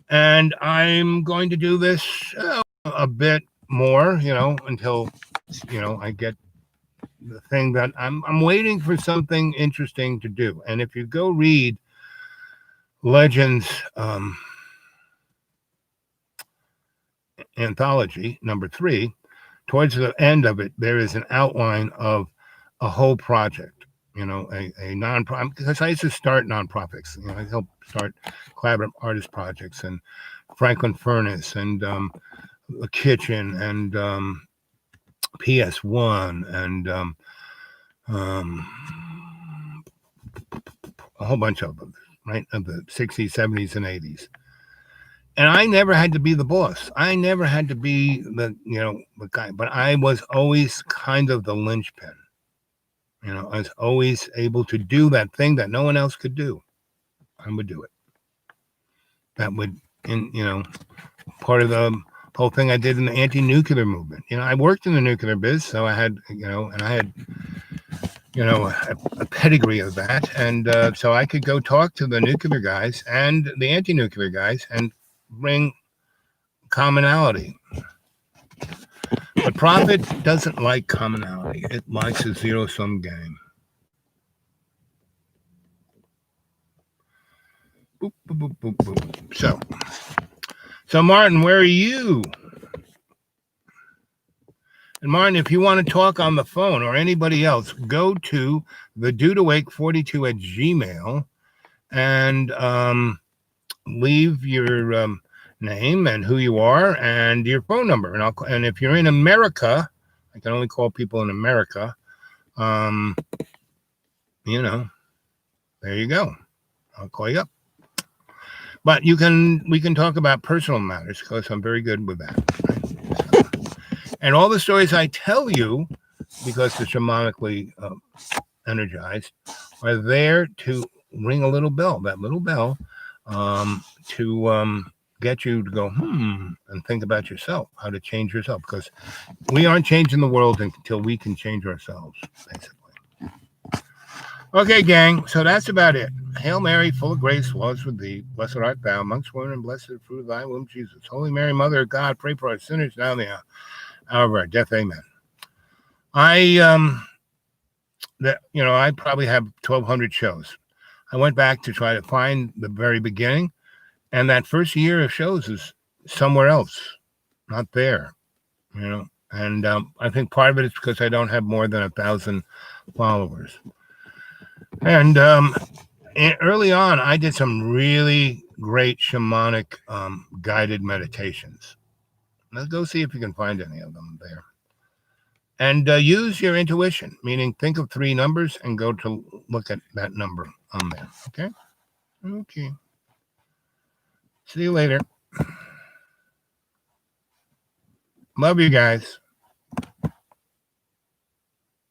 And I'm going to do this a bit more, until, I get the thing that I'm waiting for something interesting to do. And if you go read Legends Anthology number 3, towards the end of it, there is an outline of a whole project, a nonprofit, because I used to start nonprofits. I helped start collaborative artist projects and Franklin Furnace and The Kitchen and PS1 and a whole bunch of them, right, of the 60s, 70s, and 80s. And I never had to be the boss. I never had to be the guy, but I was always kind of the linchpin. I was always able to do that thing that no one else could do. I would do it. That would, part of the whole thing I did in the anti-nuclear movement. I worked in the nuclear biz, so I had, and I had, a pedigree of that. And so I could go talk to the nuclear guys and the anti-nuclear guys and bring commonality. But profit doesn't like commonality. It likes a zero-sum game. Boop, boop, boop, boop, boop. So Martin, where are you? And Martin, if you want to talk on the phone or anybody else, go to the dudeawake42@gmail and leave your name and who you are and your phone number. And if you're in America, I can only call people in America. There you go. I'll call you up. But we can talk about personal matters because I'm very good with that. Right? And all the stories I tell you, because they're shamanically energized, are there to ring a little bell, that little bell, to get you to go, and think about yourself, how to change yourself, because we aren't changing the world until we can change ourselves, basically. Okay, gang, so that's about it. Hail Mary, full of grace, was with thee. Blessed art thou amongst women, and blessed is the fruit of thy womb, Jesus. Holy Mary, Mother of God, pray for us sinners now and the hour of our death. Amen. I probably have 1,200 shows. I went back to try to find the very beginning, and that first year of shows is somewhere else, not there, And I think part of it is because I don't have more than 1,000 followers. And early on, I did some really great shamanic guided meditations. Let's go see if you can find any of them there. And use your intuition, meaning think of 3 numbers and go to look at that number on there. Okay? Okay. See you later. Love you guys.